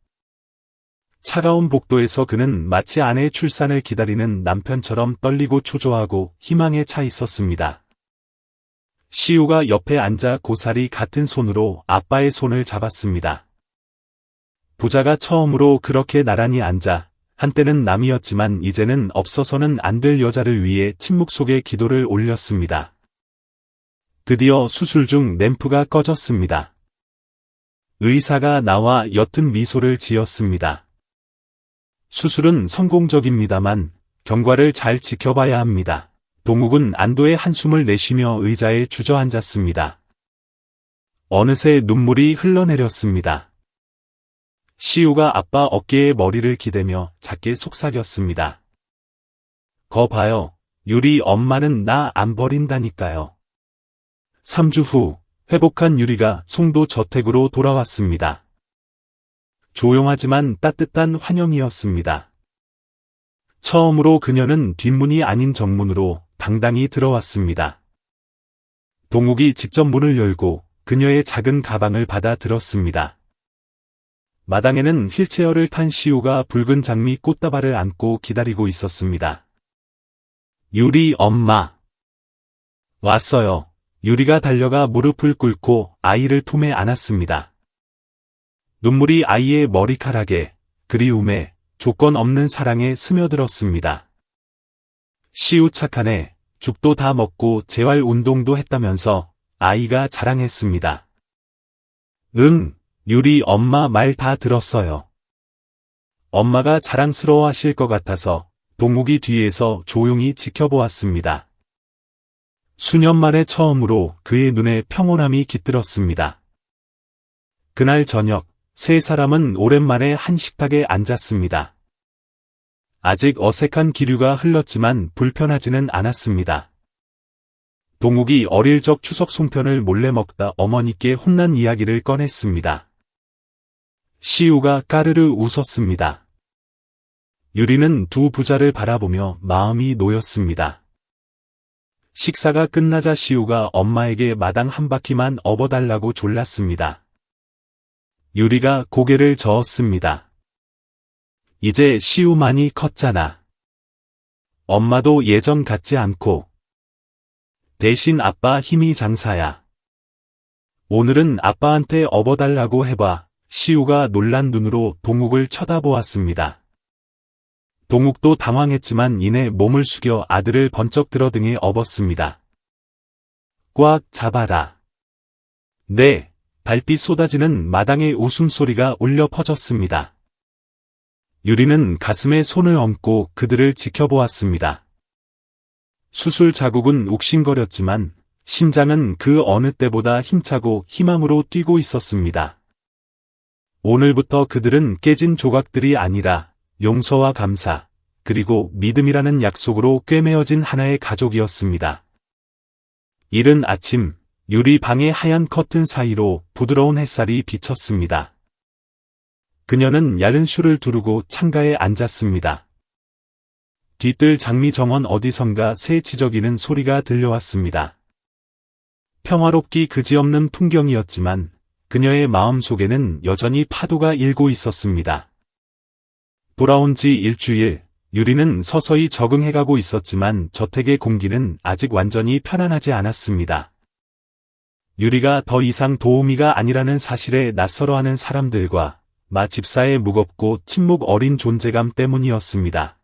Speaker 1: 차가운 복도에서 그는 마치 아내의 출산을 기다리는 남편처럼 떨리고 초조하고 희망에 차 있었습니다. 시우가 옆에 앉아 고사리 같은 손으로 아빠의 손을 잡았습니다. 부자가 처음으로 그렇게 나란히 앉아 한때는 남이었지만 이제는 없어서는 안 될 여자를 위해 침묵 속에 기도를 올렸습니다. 드디어 수술 중 램프가 꺼졌습니다. 의사가 나와 옅은 미소를 지었습니다. 수술은 성공적입니다만 경과를 잘 지켜봐야 합니다. 동욱은 안도의 한숨을 내쉬며 의자에 주저앉았습니다. 어느새 눈물이 흘러내렸습니다. 시우가 아빠 어깨에 머리를 기대며 작게 속삭였습니다. 거 봐요. 유리 엄마는 나 안 버린다니까요. 3주 후 회복한 유리가 송도 저택으로 돌아왔습니다. 조용하지만 따뜻한 환영이었습니다. 처음으로 그녀는 뒷문이 아닌 정문으로 당당히 들어왔습니다. 동욱이 직접 문을 열고 그녀의 작은 가방을 받아 들었습니다. 마당에는 휠체어를 탄 시우가 붉은 장미 꽃다발을 안고 기다리고 있었습니다. 유리 엄마. 왔어요. 유리가 달려가 무릎을 꿇고 아이를 품에 안았습니다. 눈물이 아이의 머리카락에, 그리움에, 조건 없는 사랑에 스며들었습니다. 시우 착하네. 죽도 다 먹고 재활 운동도 했다면서 아이가 자랑했습니다. 응, 유리 엄마 말 다 들었어요. 엄마가 자랑스러워하실 것 같아서 동욱이 뒤에서 조용히 지켜보았습니다. 수년 만에 처음으로 그의 눈에 평온함이 깃들었습니다. 그날 저녁, 세 사람은 오랜만에 한 식탁에 앉았습니다. 아직 어색한 기류가 흘렀지만 불편하지는 않았습니다. 동욱이 어릴 적 추석 송편을 몰래 먹다 어머니께 혼난 이야기를 꺼냈습니다. 시우가 까르르 웃었습니다. 유리는 두 부자를 바라보며 마음이 놓였습니다. 식사가 끝나자 시우가 엄마에게 마당 한 바퀴만 업어달라고 졸랐습니다. 유리가 고개를 저었습니다. 이제 시우 많이 컸잖아. 엄마도 예전 같지 않고. 대신 아빠 힘이 장사야. 오늘은 아빠한테 업어달라고 해봐. 시우가 놀란 눈으로 동욱을 쳐다보았습니다. 동욱도 당황했지만 이내 몸을 숙여 아들을 번쩍 들어 등에 업었습니다. 꽉 잡아라. 네, 달빛 쏟아지는 마당에 웃음소리가 울려 퍼졌습니다. 유리는 가슴에 손을 얹고 그들을 지켜보았습니다. 수술 자국은 욱신거렸지만 심장은 그 어느 때보다 힘차고 희망으로 뛰고 있었습니다. 오늘부터 그들은 깨진 조각들이 아니라 용서와 감사, 그리고 믿음이라는 약속으로 꿰매어진 하나의 가족이었습니다. 이른 아침, 유리 방의 하얀 커튼 사이로 부드러운 햇살이 비쳤습니다. 그녀는 야른 슈를 두르고 창가에 앉았습니다. 뒤뜰 장미 정원 어디선가 새 지저귀는 소리가 들려왔습니다. 평화롭기 그지없는 풍경이었지만 그녀의 마음속에는 여전히 파도가 일고 있었습니다. 돌아온 지 일주일, 유리는 서서히 적응해가고 있었지만 저택의 공기는 아직 완전히 편안하지 않았습니다. 유리가 더 이상 도우미가 아니라는 사실에 낯설어하는 사람들과 마 집사의 무겁고 침묵 어린 존재감 때문이었습니다.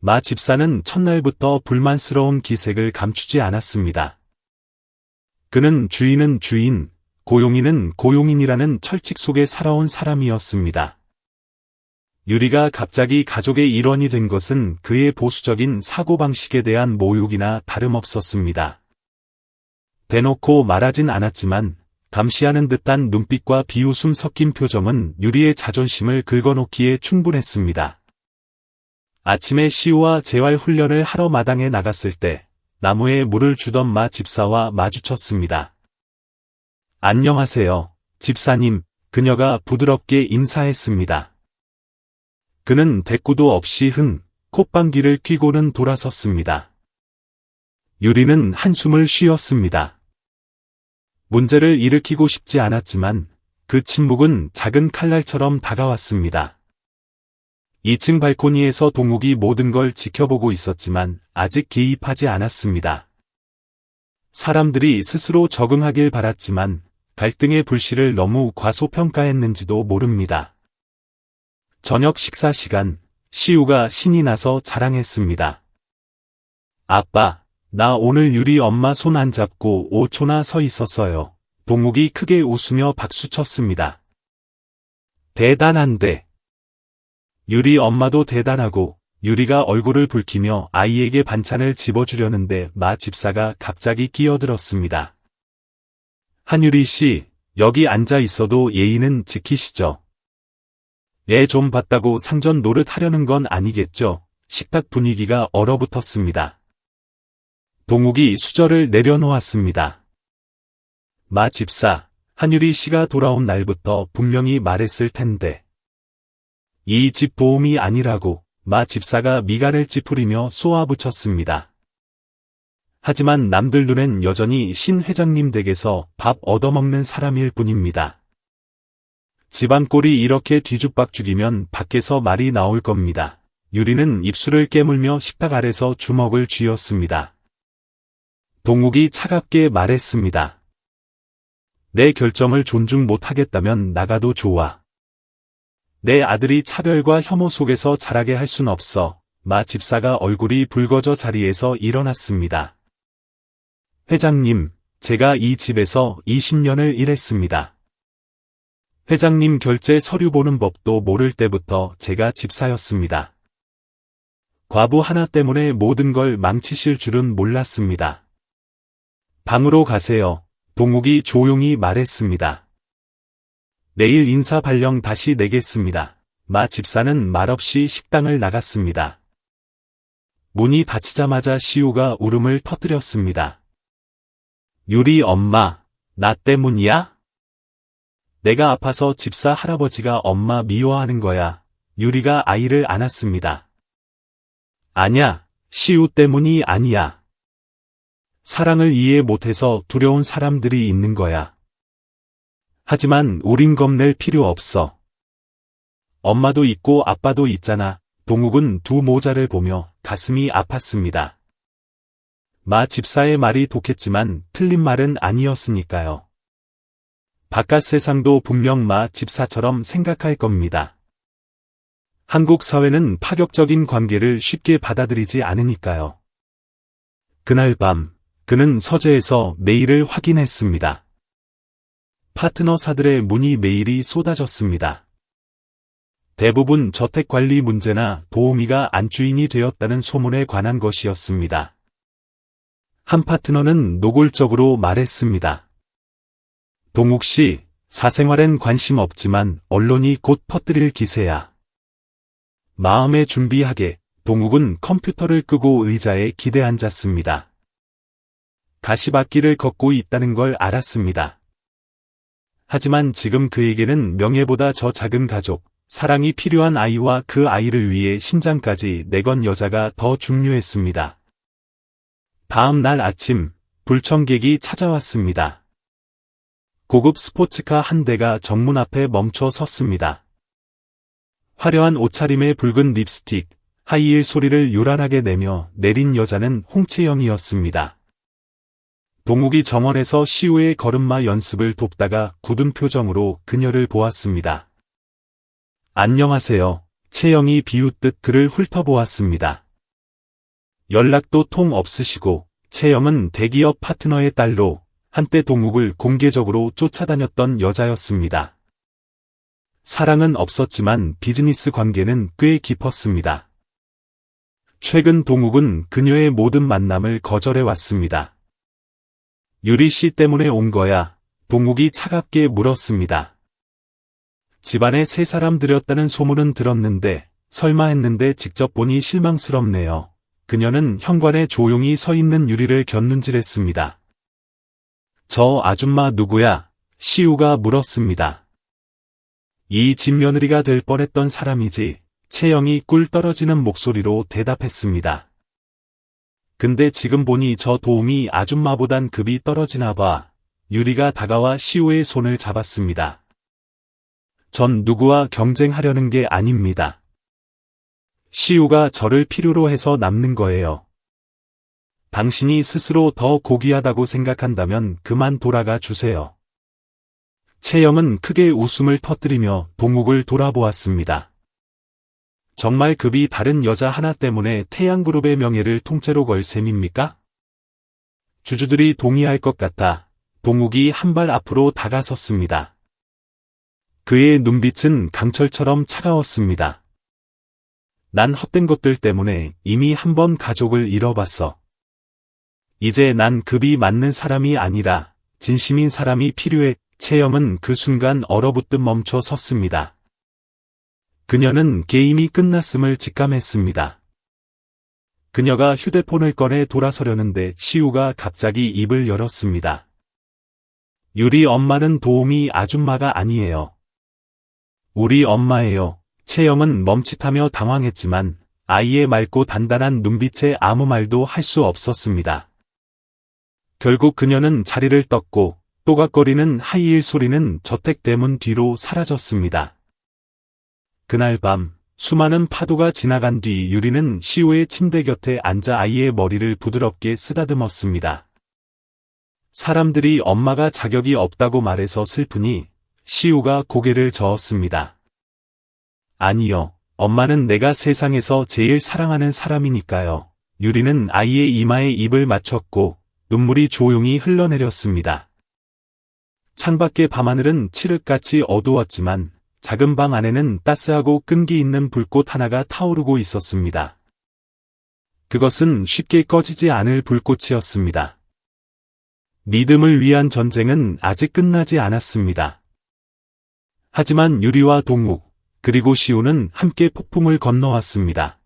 Speaker 1: 마 집사는 첫날부터 불만스러운 기색을 감추지 않았습니다. 그는 주인은 주인, 고용인은 고용인이라는 철칙 속에 살아온 사람이었습니다. 유리가 갑자기 가족의 일원이 된 것은 그의 보수적인 사고방식에 대한 모욕이나 다름없었습니다. 대놓고 말하진 않았지만 감시하는 듯한 눈빛과 비웃음 섞인 표정은 유리의 자존심을 긁어놓기에 충분했습니다. 아침에 시우와 재활 훈련을 하러 마당에 나갔을 때 나무에 물을 주던 마 집사와 마주쳤습니다. 안녕하세요, 집사님. 그녀가 부드럽게 인사했습니다. 그는 대꾸도 없이 콧방귀를 뀌고는 돌아섰습니다. 유리는 한숨을 쉬었습니다. 문제를 일으키고 싶지 않았지만 그 침묵은 작은 칼날처럼 다가왔습니다. 2층 발코니에서 동욱이 모든 걸 지켜보고 있었지만 아직 개입하지 않았습니다. 사람들이 스스로 적응하길 바랐지만 갈등의 불씨를 너무 과소평가했는지도 모릅니다. 저녁 식사 시간, 시우가 신이 나서 자랑했습니다. 아빠, 나 오늘 유리 엄마 손 안 잡고 5초나 서 있었어요. 동욱이 크게 웃으며 박수쳤습니다. 대단한데. 유리 엄마도 대단하고, 유리가 얼굴을 붉히며 아이에게 반찬을 집어주려는데 마 집사가 갑자기 끼어들었습니다. 한유리 씨, 여기 앉아 있어도 예의는 지키시죠. 애 좀 봤다고 상전 노릇 하려는 건 아니겠죠? 식탁 분위기가 얼어붙었습니다. 동욱이 수저를 내려놓았습니다. 마 집사, 한유리 씨가 돌아온 날부터 분명히 말했을 텐데. 이 집 보험이 아니라고 마 집사가 미간을 찌푸리며 쏘아붙였습니다. 하지만 남들 눈엔 여전히 신 회장님 댁에서 밥 얻어먹는 사람일 뿐입니다. 집안 꼴이 이렇게 뒤죽박죽이면 밖에서 말이 나올 겁니다. 유리는 입술을 깨물며 식탁 아래서 주먹을 쥐었습니다. 동욱이 차갑게 말했습니다. 내 결정을 존중 못하겠다면 나가도 좋아. 내 아들이 차별과 혐오 속에서 자라게 할 순 없어. 마 집사가 얼굴이 붉어져 자리에서 일어났습니다. 회장님, 제가 이 집에서 20년을 일했습니다. 회장님 결제 서류 보는 법도 모를 때부터 제가 집사였습니다. 과부 하나 때문에 모든 걸 망치실 줄은 몰랐습니다. 방으로 가세요. 동욱이 조용히 말했습니다. 내일 인사 발령 다시 내겠습니다. 마 집사는 말없이 식당을 나갔습니다. 문이 닫히자마자 시우가 울음을 터뜨렸습니다. 유리 엄마, 나 때문이야? 내가 아파서 집사 할아버지가 엄마 미워하는 거야. 유리가 아이를 안았습니다. 아냐, 시우 때문이 아니야. 사랑을 이해 못해서 두려운 사람들이 있는 거야. 하지만 우린 겁낼 필요 없어. 엄마도 있고 아빠도 있잖아. 동욱은 두 모자를 보며 가슴이 아팠습니다. 마 집사의 말이 독했지만 틀린 말은 아니었으니까요. 바깥 세상도 분명 마 집사처럼 생각할 겁니다. 한국 사회는 파격적인 관계를 쉽게 받아들이지 않으니까요. 그날 밤, 그는 서재에서 메일을 확인했습니다. 파트너사들의 문의 메일이 쏟아졌습니다. 대부분 저택관리 문제나 도우미가 안주인이 되었다는 소문에 관한 것이었습니다. 한 파트너는 노골적으로 말했습니다. 동욱 씨, 사생활엔 관심 없지만 언론이 곧 퍼뜨릴 기세야. 마음의 준비하게. 동욱은 컴퓨터를 끄고 의자에 기대 앉았습니다. 가시밭길을 걷고 있다는 걸 알았습니다. 하지만 지금 그에게는 명예보다 저 작은 가족, 사랑이 필요한 아이와 그 아이를 위해 심장까지 내건 여자가 더 중요했습니다. 다음 날 아침, 불청객이 찾아왔습니다. 고급 스포츠카 한 대가 정문 앞에 멈춰 섰습니다. 화려한 옷차림에 붉은 립스틱, 하이힐 소리를 요란하게 내며 내린 여자는 홍채영이었습니다. 동욱이 정원에서 시우의 걸음마 연습을 돕다가 굳은 표정으로 그녀를 보았습니다. 안녕하세요. 채영이 비웃듯 그를 훑어보았습니다. 연락도 통 없으시고, 채영은 대기업 파트너의 딸로 한때 동욱을 공개적으로 쫓아다녔던 여자였습니다. 사랑은 없었지만 비즈니스 관계는 꽤 깊었습니다. 최근 동욱은 그녀의 모든 만남을 거절해왔습니다. 유리 씨 때문에 온 거야. 동욱이 차갑게 물었습니다. 집안에 세 사람 들였다는 소문은 들었는데 설마 했는데 직접 보니 실망스럽네요. 그녀는 현관에 조용히 서 있는 유리를 곁눈질했습니다. 저 아줌마 누구야? 시우가 물었습니다. 이 집 며느리가 될 뻔했던 사람이지. 채영이 꿀 떨어지는 목소리로 대답했습니다. 근데 지금 보니 저 도우미 아줌마보단 급이 떨어지나 봐. 유리가 다가와 시우의 손을 잡았습니다. 전 누구와 경쟁하려는 게 아닙니다. 시우가 저를 필요로 해서 남는 거예요. 당신이 스스로 더 고귀하다고 생각한다면 그만 돌아가 주세요. 채영은 크게 웃음을 터뜨리며 동욱을 돌아보았습니다. 정말 급이 다른 여자 하나 때문에 태양그룹의 명예를 통째로 걸 셈입니까? 주주들이 동의할 것 같아 동욱이 한 발 앞으로 다가섰습니다. 그의 눈빛은 강철처럼 차가웠습니다. 난 헛된 것들 때문에 이미 한 번 가족을 잃어봤어. 이제 난 급이 맞는 사람이 아니라 진심인 사람이 필요해. 채영은 그 순간 얼어붙듯 멈춰 섰습니다. 그녀는 게임이 끝났음을 직감했습니다. 그녀가 휴대폰을 꺼내 돌아서려는데 시우가 갑자기 입을 열었습니다. 유리 엄마는 도우미 아줌마가 아니에요. 우리 엄마예요. 채영은 멈칫하며 당황했지만 아이의 맑고 단단한 눈빛에 아무 말도 할 수 없었습니다. 결국 그녀는 자리를 떴고 또각거리는 하이힐 소리는 저택 대문 뒤로 사라졌습니다. 그날 밤 수많은 파도가 지나간 뒤 유리는 시우의 침대 곁에 앉아 아이의 머리를 부드럽게 쓰다듬었습니다. 사람들이 엄마가 자격이 없다고 말해서 슬프니 시우가 고개를 저었습니다. 아니요, 엄마는 내가 세상에서 제일 사랑하는 사람이니까요. 유리는 아이의 이마에 입을 맞췄고 눈물이 조용히 흘러내렸습니다. 창밖의 밤하늘은 칠흑같이 어두웠지만 작은 방 안에는 따스하고 끈기 있는 불꽃 하나가 타오르고 있었습니다. 그것은 쉽게 꺼지지 않을 불꽃이었습니다. 믿음을 위한 전쟁은 아직 끝나지 않았습니다. 하지만 유리와 동욱, 그리고 시우는 함께 폭풍을 건너왔습니다.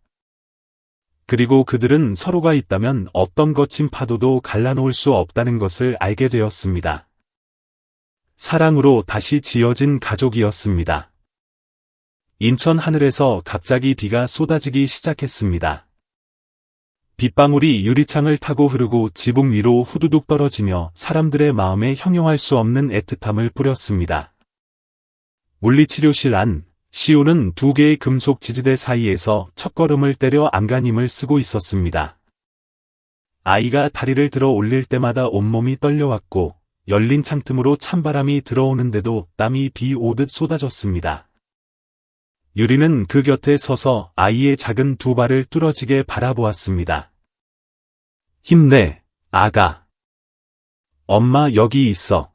Speaker 1: 그리고 그들은 서로가 있다면 어떤 거친 파도도 갈라놓을 수 없다는 것을 알게 되었습니다. 사랑으로 다시 지어진 가족이었습니다. 인천 하늘에서 갑자기 비가 쏟아지기 시작했습니다. 빗방울이 유리창을 타고 흐르고 지붕 위로 후두둑 떨어지며 사람들의 마음에 형용할 수 없는 애틋함을 뿌렸습니다. 물리치료실 안, 시우는 두 개의 금속 지지대 사이에서 첫걸음을 때려 안간힘을 쓰고 있었습니다. 아이가 다리를 들어 올릴 때마다 온몸이 떨려왔고 열린 창틈으로 찬바람이 들어오는데도 땀이 비 오듯 쏟아졌습니다. 유리는 그 곁에 서서 아이의 작은 두 발을 뚫어지게 바라보았습니다. 힘내, 아가. 엄마 여기 있어.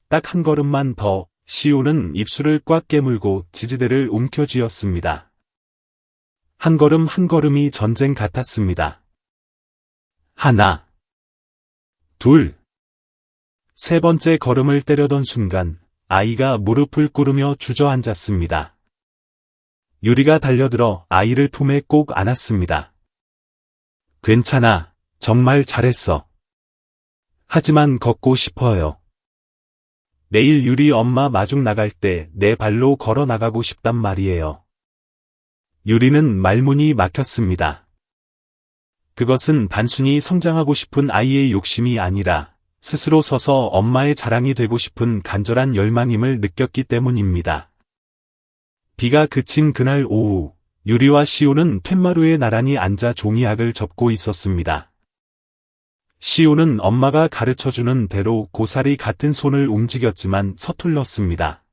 Speaker 1: 딱 한 걸음만 더. 시우는 입술을 꽉 깨물고 지지대를 움켜쥐었습니다. 한 걸음 한 걸음이 전쟁 같았습니다. 하나, 둘, 세 번째 걸음을 때려던 순간 아이가 무릎을 꿇으며 주저앉았습니다. 유리가 달려들어 아이를 품에 꼭 안았습니다. 괜찮아, 정말 잘했어. 하지만 걷고 싶어요. 내일 유리 엄마 마중 나갈 때 내 발로 걸어 나가고 싶단 말이에요. 유리는 말문이 막혔습니다. 그것은 단순히 성장하고 싶은 아이의 욕심이 아니라 스스로 서서 엄마의 자랑이 되고 싶은 간절한 열망임을 느꼈기 때문입니다. 비가 그친 그날 오후, 유리와 시우는 툇마루에 나란히 앉아 종이학을 접고 있었습니다. 시우는 엄마가 가르쳐주는 대로 고사리 같은 손을 움직였지만 서툴렀습니다.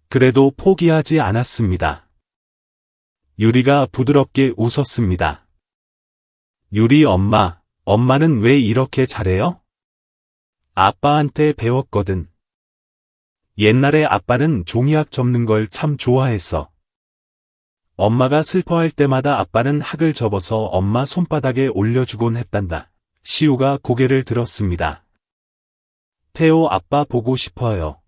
Speaker 1: 그래도 포기하지 않았습니다. 유리가 부드럽게 웃었습니다. 유리 엄마, 엄마는 왜 이렇게 잘해요? 아빠한테 배웠거든. 옛날에 아빠는 종이학 접는 걸 참 좋아했어. 엄마가 슬퍼할 때마다 아빠는 학을 접어서 엄마 손바닥에 올려주곤 했단다. 시우가 고개를 들었습니다. 태호 아빠 보고 싶어요.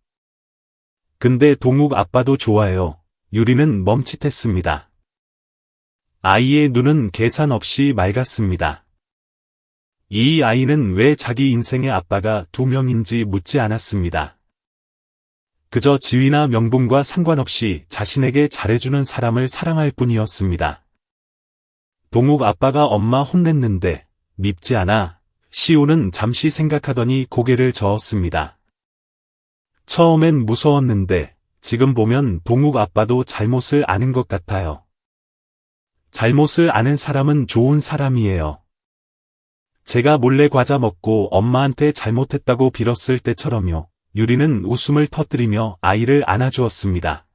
Speaker 1: 근데 동욱 아빠도 좋아요. 유리는 멈칫했습니다. 아이의 눈은 계산 없이 맑았습니다. 이 아이는 왜 자기 인생의 아빠가 두 명인지 묻지 않았습니다. 그저 지위나 명분과 상관없이 자신에게 잘해주는 사람을 사랑할 뿐이었습니다. 동욱 아빠가 엄마 혼냈는데 밉지 않아. 시우는 잠시 생각하더니 고개를 저었습니다. 처음엔 무서웠는데 지금 보면 동욱 아빠도 잘못을 아는 것 같아요. 잘못을 아는 사람은 좋은 사람이에요. 제가 몰래 과자 먹고 엄마한테 잘못했다고 빌었을 때처럼요. 유리는 웃음을 터뜨리며 아이를 안아주었습니다.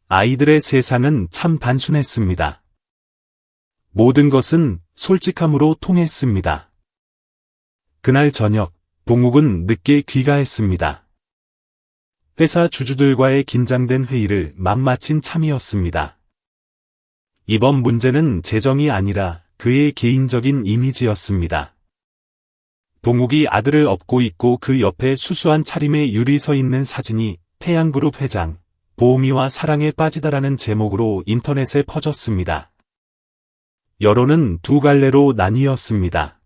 Speaker 1: 아이들의 세상은 참 단순했습니다. 모든 것은 솔직함으로 통했습니다. 그날 저녁, 동욱은 늦게 귀가했습니다. 회사 주주들과의 긴장된 회의를 막 마친 참이었습니다. 이번 문제는 재정이 아니라 그의 개인적인 이미지였습니다. 동욱이 아들을 업고 있고 그 옆에 수수한 차림에 유리 서 있는 사진이 태양그룹 회장, 보험이와 사랑에 빠지다라는 제목으로 인터넷에 퍼졌습니다. 여론은 두 갈래로 나뉘었습니다.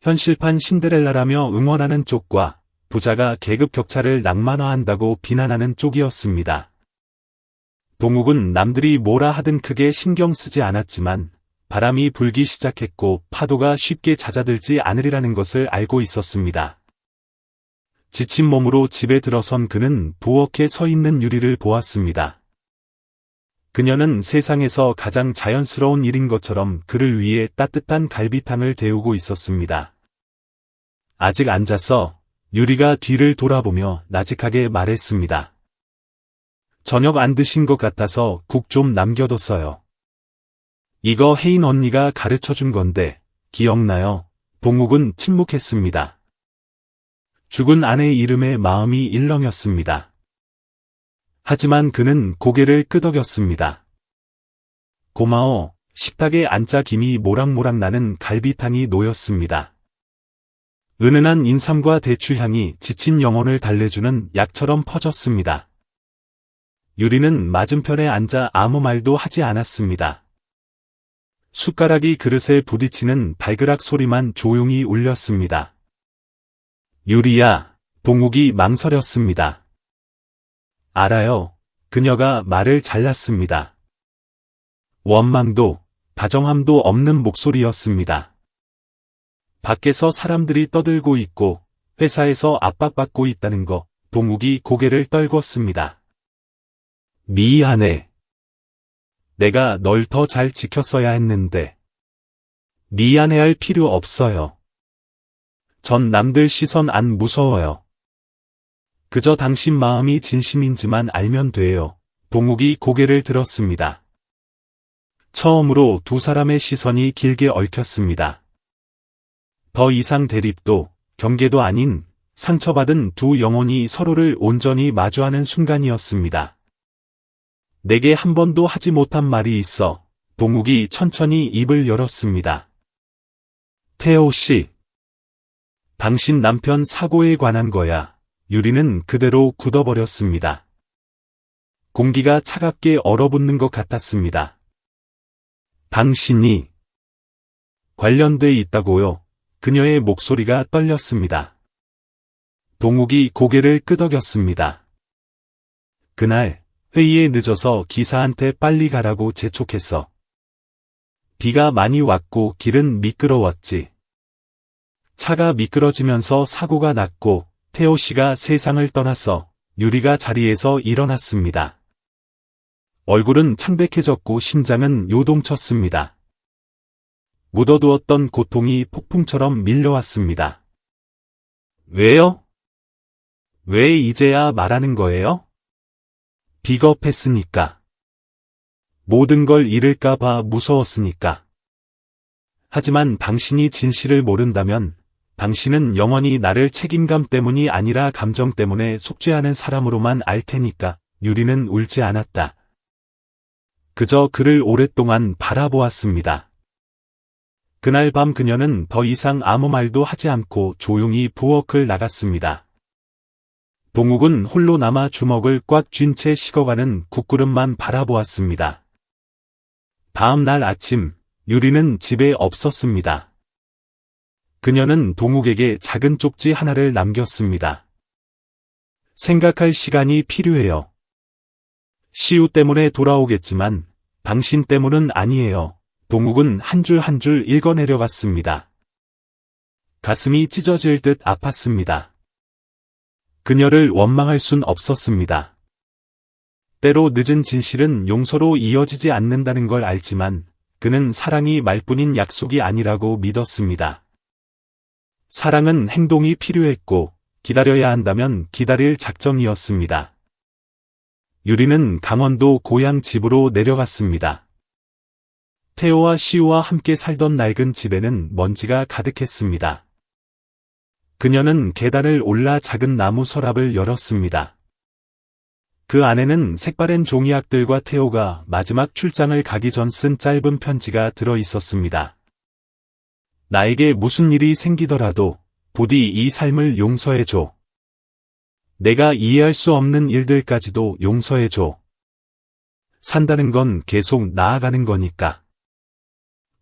Speaker 1: 현실판 신데렐라라며 응원하는 쪽과 부자가 계급 격차를 낭만화한다고 비난하는 쪽이었습니다. 동욱은 남들이 뭐라 하든 크게 신경 쓰지 않았지만 바람이 불기 시작했고 파도가 쉽게 잦아들지 않으리라는 것을 알고 있었습니다. 지친 몸으로 집에 들어선 그는 부엌에 서 있는 유리를 보았습니다. 그녀는 세상에서 가장 자연스러운 일인 것처럼 그를 위해 따뜻한 갈비탕을 데우고 있었습니다. 아직 앉아서 유리가 뒤를 돌아보며 나직하게 말했습니다. 저녁 안 드신 것 같아서 국 좀 남겨뒀어요. 이거 혜인 언니가 가르쳐준 건데 기억나요? 동욱은 침묵했습니다. 죽은 아내 이름에 마음이 일렁였습니다. 하지만 그는 고개를 끄덕였습니다. 고마워. 식탁에 앉자 김이 모락모락 나는 갈비탕이 놓였습니다. 은은한 인삼과 대추향이 지친 영혼을 달래주는 약처럼 퍼졌습니다. 유리는 맞은편에 앉아 아무 말도 하지 않았습니다. 숟가락이 그릇에 부딪히는 발그락 소리만 조용히 울렸습니다. 유리야, 동욱이 망설였습니다. 알아요. 그녀가 말을 잘랐습니다. 원망도, 다정함도 없는 목소리였습니다. 밖에서 사람들이 떠들고 있고 회사에서 압박받고 있다는 거, 동욱이 고개를 떨궜습니다. 미안해. 내가 널 더 잘 지켰어야 했는데. 미안해할 필요 없어요. 전 남들 시선 안 무서워요. 그저 당신 마음이 진심인지만 알면 돼요. 동욱이 고개를 들었습니다. 처음으로 두 사람의 시선이 길게 얽혔습니다. 더 이상 대립도, 경계도 아닌 상처받은 두 영혼이 서로를 온전히 마주하는 순간이었습니다. 내게 한 번도 하지 못한 말이 있어. 동욱이 천천히 입을 열었습니다. 태호 씨. 당신 남편 사고에 관한 거야. 유리는 그대로 굳어버렸습니다. 공기가 차갑게 얼어붙는 것 같았습니다. 당신이 관련돼 있다고요? 그녀의 목소리가 떨렸습니다. 동욱이 고개를 끄덕였습니다. 그날 회의에 늦어서 기사한테 빨리 가라고 재촉했어. 비가 많이 왔고 길은 미끄러웠지. 차가 미끄러지면서 사고가 났고 태호 씨가 세상을 떠났어. 유리가 자리에서 일어났습니다. 얼굴은 창백해졌고 심장은 요동쳤습니다. 묻어두었던 고통이 폭풍처럼 밀려왔습니다. 왜요? 왜 이제야 말하는 거예요? 비겁했으니까. 모든 걸 잃을까봐 무서웠으니까. 하지만 당신이 진실을 모른다면 당신은 영원히 나를 책임감 때문이 아니라 감정 때문에 속죄하는 사람으로만 알 테니까. 유리는 울지 않았다. 그저 그를 오랫동안 바라보았습니다. 그날 밤 그녀는 더 이상 아무 말도 하지 않고 조용히 부엌을 나갔습니다. 동욱은 홀로 남아 주먹을 꽉 쥔 채 식어가는 국그릇만 바라보았습니다. 다음 날 아침, 유리는 집에 없었습니다. 그녀는 동욱에게 작은 쪽지 하나를 남겼습니다. 생각할 시간이 필요해요. 시우 때문에 돌아오겠지만 당신 때문은 아니에요. 동욱은 한 줄 한 줄 읽어내려갔습니다. 가슴이 찢어질 듯 아팠습니다. 그녀를 원망할 순 없었습니다. 때로 늦은 진실은 용서로 이어지지 않는다는 걸 알지만 그는 사랑이 말뿐인 약속이 아니라고 믿었습니다. 사랑은 행동이 필요했고 기다려야 한다면 기다릴 작정이었습니다. 유리는 강원도 고향 집으로 내려갔습니다. 태호와 시우와 함께 살던 낡은 집에는 먼지가 가득했습니다. 그녀는 계단을 올라 작은 나무 서랍을 열었습니다. 그 안에는 색바랜 종이약들과 태호가 마지막 출장을 가기 전 쓴 짧은 편지가 들어 있었습니다. 나에게 무슨 일이 생기더라도 부디 이 삶을 용서해줘. 내가 이해할 수 없는 일들까지도 용서해줘. 산다는 건 계속 나아가는 거니까.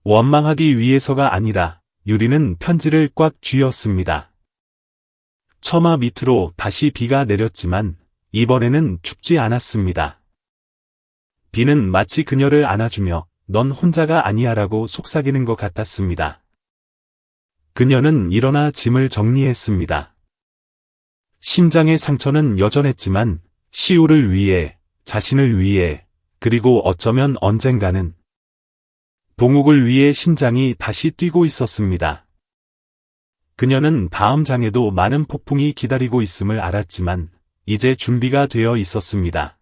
Speaker 1: 원망하기 위해서가 아니라 유리는 편지를 꽉 쥐었습니다. 처마 밑으로 다시 비가 내렸지만 이번에는 춥지 않았습니다. 비는 마치 그녀를 안아주며 넌 혼자가 아니야라고 속삭이는 것 같았습니다. 그녀는 일어나 짐을 정리했습니다. 심장의 상처는 여전했지만 시우를 위해, 자신을 위해, 그리고 어쩌면 언젠가는 동욱을 위해 심장이 다시 뛰고 있었습니다. 그녀는 다음 장에도 많은 폭풍이 기다리고 있음을 알았지만 이제 준비가 되어 있었습니다.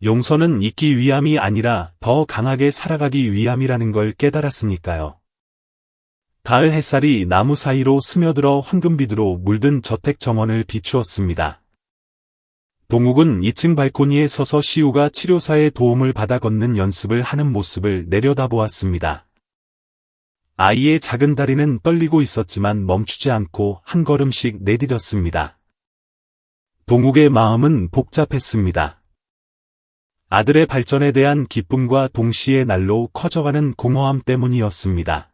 Speaker 1: 용서는 잊기 위함이 아니라 더 강하게 살아가기 위함이라는 걸 깨달았으니까요. 가을 햇살이 나무 사이로 스며들어 황금빛으로 물든 저택 정원을 비추었습니다. 동욱은 2층 발코니에 서서 시우가 치료사의 도움을 받아 걷는 연습을 하는 모습을 내려다보았습니다. 아이의 작은 다리는 떨리고 있었지만 멈추지 않고 한 걸음씩 내디뎠습니다. 동욱의 마음은 복잡했습니다. 아들의 발전에 대한 기쁨과 동시에 날로 커져가는 공허함 때문이었습니다.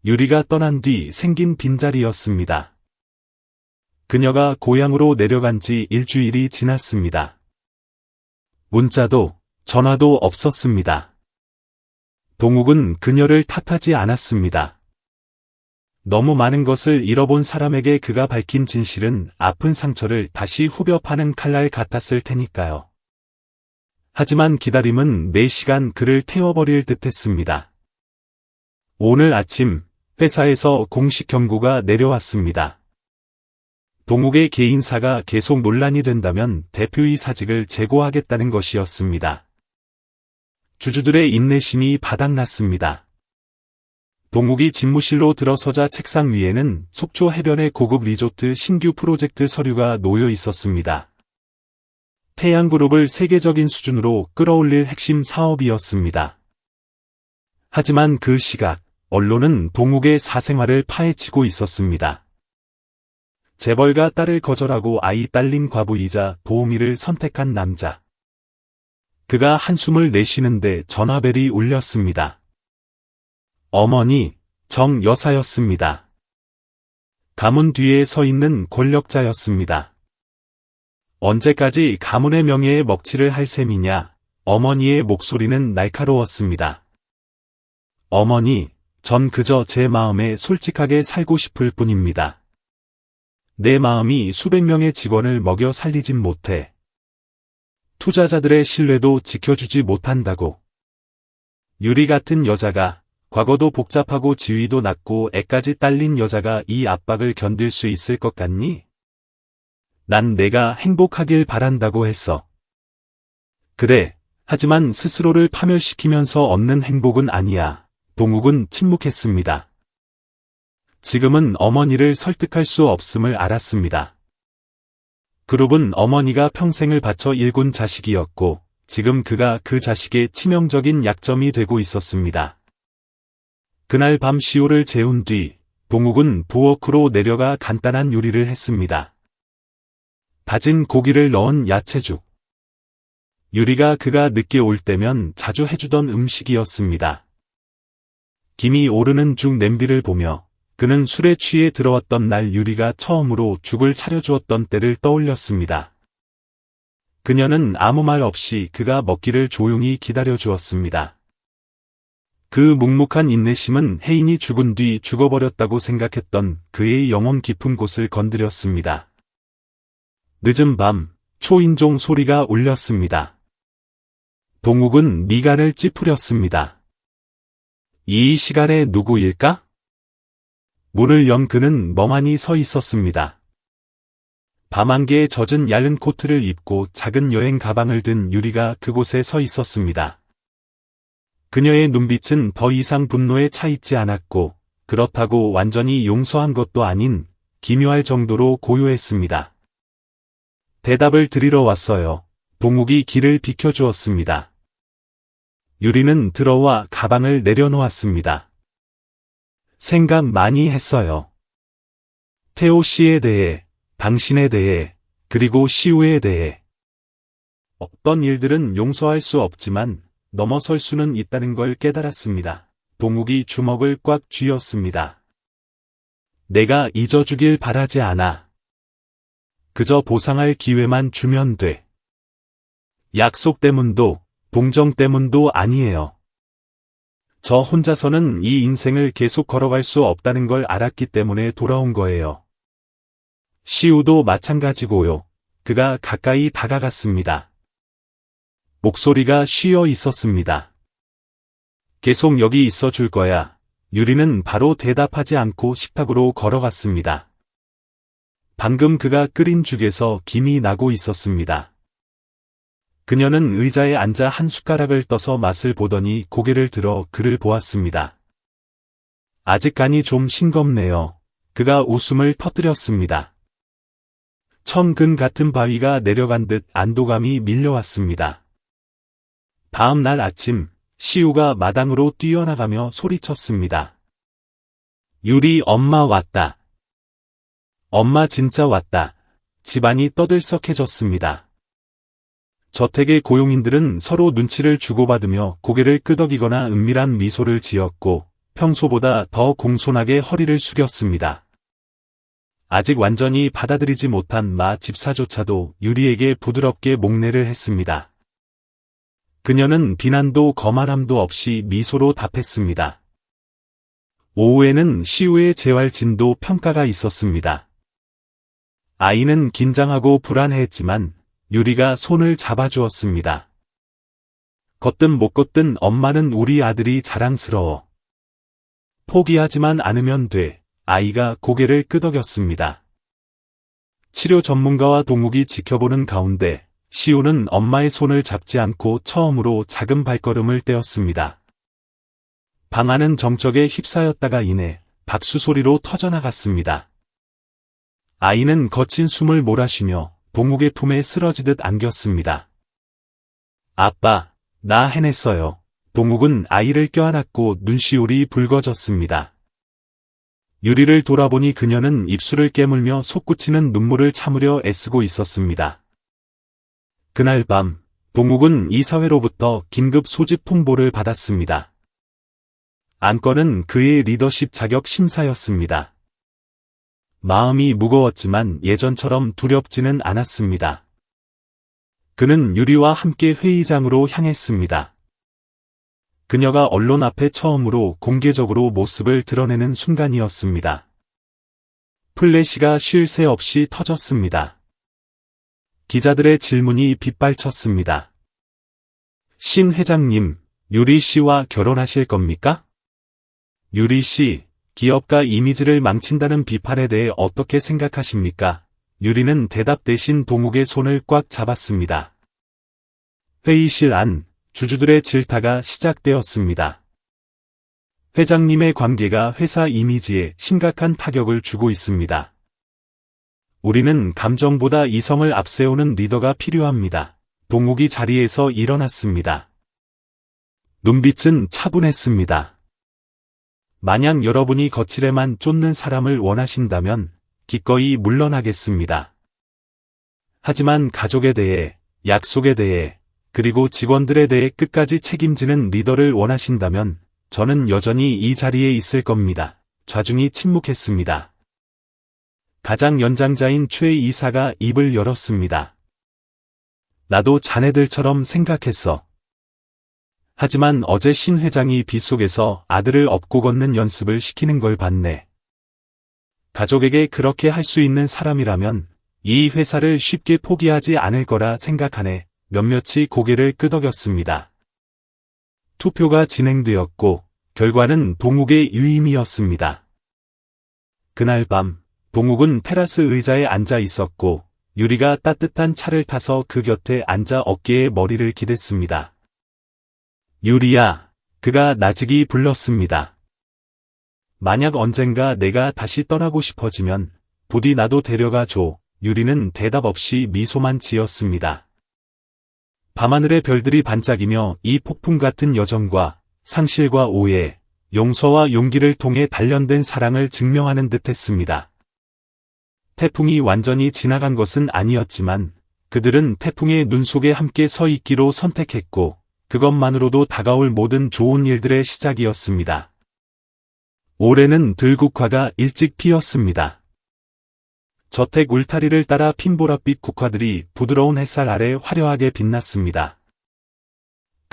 Speaker 1: 유리가 떠난 뒤 생긴 빈자리였습니다. 그녀가 고향으로 내려간 지 일주일이 지났습니다. 문자도 전화도 없었습니다. 동욱은 그녀를 탓하지 않았습니다. 너무 많은 것을 잃어본 사람에게 그가 밝힌 진실은 아픈 상처를 다시 후벼 파는 칼날 같았을 테니까요. 하지만 기다림은 매 시간 그를 태워버릴 듯했습니다. 오늘 아침 회사에서 공식 경고가 내려왔습니다. 동욱의 개인사가 계속 논란이 된다면 대표이사직을 재고하겠다는 것이었습니다. 주주들의 인내심이 바닥났습니다. 동욱이 집무실로 들어서자 책상 위에는 속초 해변의 고급 리조트 신규 프로젝트 서류가 놓여 있었습니다. 태양그룹을 세계적인 수준으로 끌어올릴 핵심 사업이었습니다. 하지만 그 시각, 언론은 동욱의 사생활을 파헤치고 있었습니다. 재벌가 딸을 거절하고 아이 딸린 과부이자 도우미를 선택한 남자. 그가 한숨을 내쉬는데 전화벨이 울렸습니다. 어머니, 정 여사였습니다. 가문 뒤에 서 있는 권력자였습니다. 언제까지 가문의 명예에 먹칠을 할 셈이냐? 어머니의 목소리는 날카로웠습니다. 어머니, 전 그저 제 마음에 솔직하게 살고 싶을 뿐입니다. 내 마음이 수백 명의 직원을 먹여 살리진 못해. 투자자들의 신뢰도 지켜주지 못한다고. 유리 같은 여자가, 과거도 복잡하고 지위도 낮고 애까지 딸린 여자가 이 압박을 견딜 수 있을 것 같니? 난 내가 행복하길 바란다고 했어. 그래, 하지만 스스로를 파멸시키면서 얻는 행복은 아니야. 동욱은 침묵했습니다. 지금은 어머니를 설득할 수 없음을 알았습니다. 그룹은 어머니가 평생을 바쳐 일군 자식이었고, 지금 그가 그 자식의 치명적인 약점이 되고 있었습니다. 그날 밤 시우를 재운 뒤, 동욱은 부엌으로 내려가 간단한 요리를 했습니다. 다진 고기를 넣은 야채죽. 유리가 그가 늦게 올 때면 자주 해주던 음식이었습니다. 김이 오르는 죽 냄비를 보며 그는 술에 취해 들어왔던 날 유리가 처음으로 죽을 차려주었던 때를 떠올렸습니다. 그녀는 아무 말 없이 그가 먹기를 조용히 기다려주었습니다. 그 묵묵한 인내심은 혜인이 죽은 뒤 죽어버렸다고 생각했던 그의 영혼 깊은 곳을 건드렸습니다. 늦은 밤, 초인종 소리가 울렸습니다. 동욱은 미간을 찌푸렸습니다. 이 시간에 누구일까? 문을 연 그는 멍하니 서 있었습니다. 밤안개에 젖은 얇은 코트를 입고 작은 여행 가방을 든 유리가 그곳에 서 있었습니다. 그녀의 눈빛은 더 이상 분노에 차 있지 않았고, 그렇다고 완전히 용서한 것도 아닌 기묘할 정도로 고요했습니다. 대답을 드리러 왔어요. 동욱이 길을 비켜주었습니다. 유리는 들어와 가방을 내려놓았습니다. 생각 많이 했어요. 태호 씨에 대해, 당신에 대해, 그리고 시우에 대해. 어떤 일들은 용서할 수 없지만 넘어설 수는 있다는 걸 깨달았습니다. 동욱이 주먹을 꽉 쥐었습니다. 내가 잊어주길 바라지 않아. 그저 보상할 기회만 주면 돼. 약속 때문도, 동정 때문도 아니에요. 저 혼자서는 이 인생을 계속 걸어갈 수 없다는 걸 알았기 때문에 돌아온 거예요. 시우도 마찬가지고요. 그가 가까이 다가갔습니다. 목소리가 쉬어 있었습니다. 계속 여기 있어 줄 거야. 유리는 바로 대답하지 않고 식탁으로 걸어갔습니다. 방금 그가 끓인 죽에서 김이 나고 있었습니다. 그녀는 의자에 앉아 한 숟가락을 떠서 맛을 보더니 고개를 들어 그를 보았습니다. 아직 간이 좀 싱겁네요. 그가 웃음을 터뜨렸습니다. 천근 같은 바위가 내려간 듯 안도감이 밀려왔습니다. 다음 날 아침, 시우가 마당으로 뛰어나가며 소리쳤습니다. 유리 엄마 왔다. 엄마 진짜 왔다. 집안이 떠들썩해졌습니다. 저택의 고용인들은 서로 눈치를 주고받으며 고개를 끄덕이거나 은밀한 미소를 지었고 평소보다 더 공손하게 허리를 숙였습니다. 아직 완전히 받아들이지 못한 마 집사조차도 유리에게 부드럽게 목례를 했습니다. 그녀는 비난도 거만함도 없이 미소로 답했습니다. 오후에는 시우의 재활진도 평가가 있었습니다. 아이는 긴장하고 불안해했지만 유리가 손을 잡아주었습니다. 걷든 못 걷든 엄마는 우리 아들이 자랑스러워. 포기하지만 않으면 돼. 아이가 고개를 끄덕였습니다. 치료 전문가와 동욱이 지켜보는 가운데 시우는 엄마의 손을 잡지 않고 처음으로 작은 발걸음을 떼었습니다. 방 안은 정적에 휩싸였다가 이내 박수 소리로 터져나갔습니다. 아이는 거친 숨을 몰아쉬며 동욱의 품에 쓰러지듯 안겼습니다. 아빠, 나 해냈어요. 동욱은 아이를 껴안았고 눈시울이 붉어졌습니다. 유리를 돌아보니 그녀는 입술을 깨물며 솟구치는 눈물을 참으려 애쓰고 있었습니다. 그날 밤, 동욱은 이사회로부터 긴급 소집 통보를 받았습니다. 안건은 그의 리더십 자격 심사였습니다. 마음이 무거웠지만 예전처럼 두렵지는 않았습니다. 그는 유리와 함께 회의장으로 향했습니다. 그녀가 언론 앞에 처음으로 공개적으로 모습을 드러내는 순간이었습니다. 플래시가 쉴 새 없이 터졌습니다. 기자들의 질문이 빗발쳤습니다. 신 회장님, 유리 씨와 결혼하실 겁니까? 유리 씨, 기업가 이미지를 망친다는 비판에 대해 어떻게 생각하십니까? 유리는 대답 대신 동욱의 손을 꽉 잡았습니다. 회의실 안, 주주들의 질타가 시작되었습니다. 회장님의 관계가 회사 이미지에 심각한 타격을 주고 있습니다. 우리는 감정보다 이성을 앞세우는 리더가 필요합니다. 동욱이 자리에서 일어났습니다. 눈빛은 차분했습니다. 만약 여러분이 거칠에만 쫓는 사람을 원하신다면 기꺼이 물러나겠습니다. 하지만 가족에 대해, 약속에 대해, 그리고 직원들에 대해 끝까지 책임지는 리더를 원하신다면 저는 여전히 이 자리에 있을 겁니다. 좌중이 침묵했습니다. 가장 연장자인 최 이사가 입을 열었습니다. 나도 자네들처럼 생각했어. 하지만 어제 신 회장이 빗속에서 아들을 업고 걷는 연습을 시키는 걸 봤네. 가족에게 그렇게 할 수 있는 사람이라면 이 회사를 쉽게 포기하지 않을 거라 생각하네. 몇몇이 고개를 끄덕였습니다. 투표가 진행되었고 결과는 동욱의 유임이었습니다. 그날 밤 동욱은 테라스 의자에 앉아 있었고 유리가 따뜻한 차를 타서 그 곁에 앉아 어깨에 머리를 기댔습니다. 유리야, 그가 나직이 불렀습니다. 만약 언젠가 내가 다시 떠나고 싶어지면 부디 나도 데려가 줘. 유리는 대답 없이 미소만 지었습니다. 밤하늘의 별들이 반짝이며 이 폭풍 같은 여정과 상실과 오해, 용서와 용기를 통해 단련된 사랑을 증명하는 듯했습니다. 태풍이 완전히 지나간 것은 아니었지만 그들은 태풍의 눈 속에 함께 서 있기로 선택했고 그것만으로도 다가올 모든 좋은 일들의 시작이었습니다. 올해는 들국화가 일찍 피었습니다. 저택 울타리를 따라 핀 보랏빛 국화들이 부드러운 햇살 아래 화려하게 빛났습니다.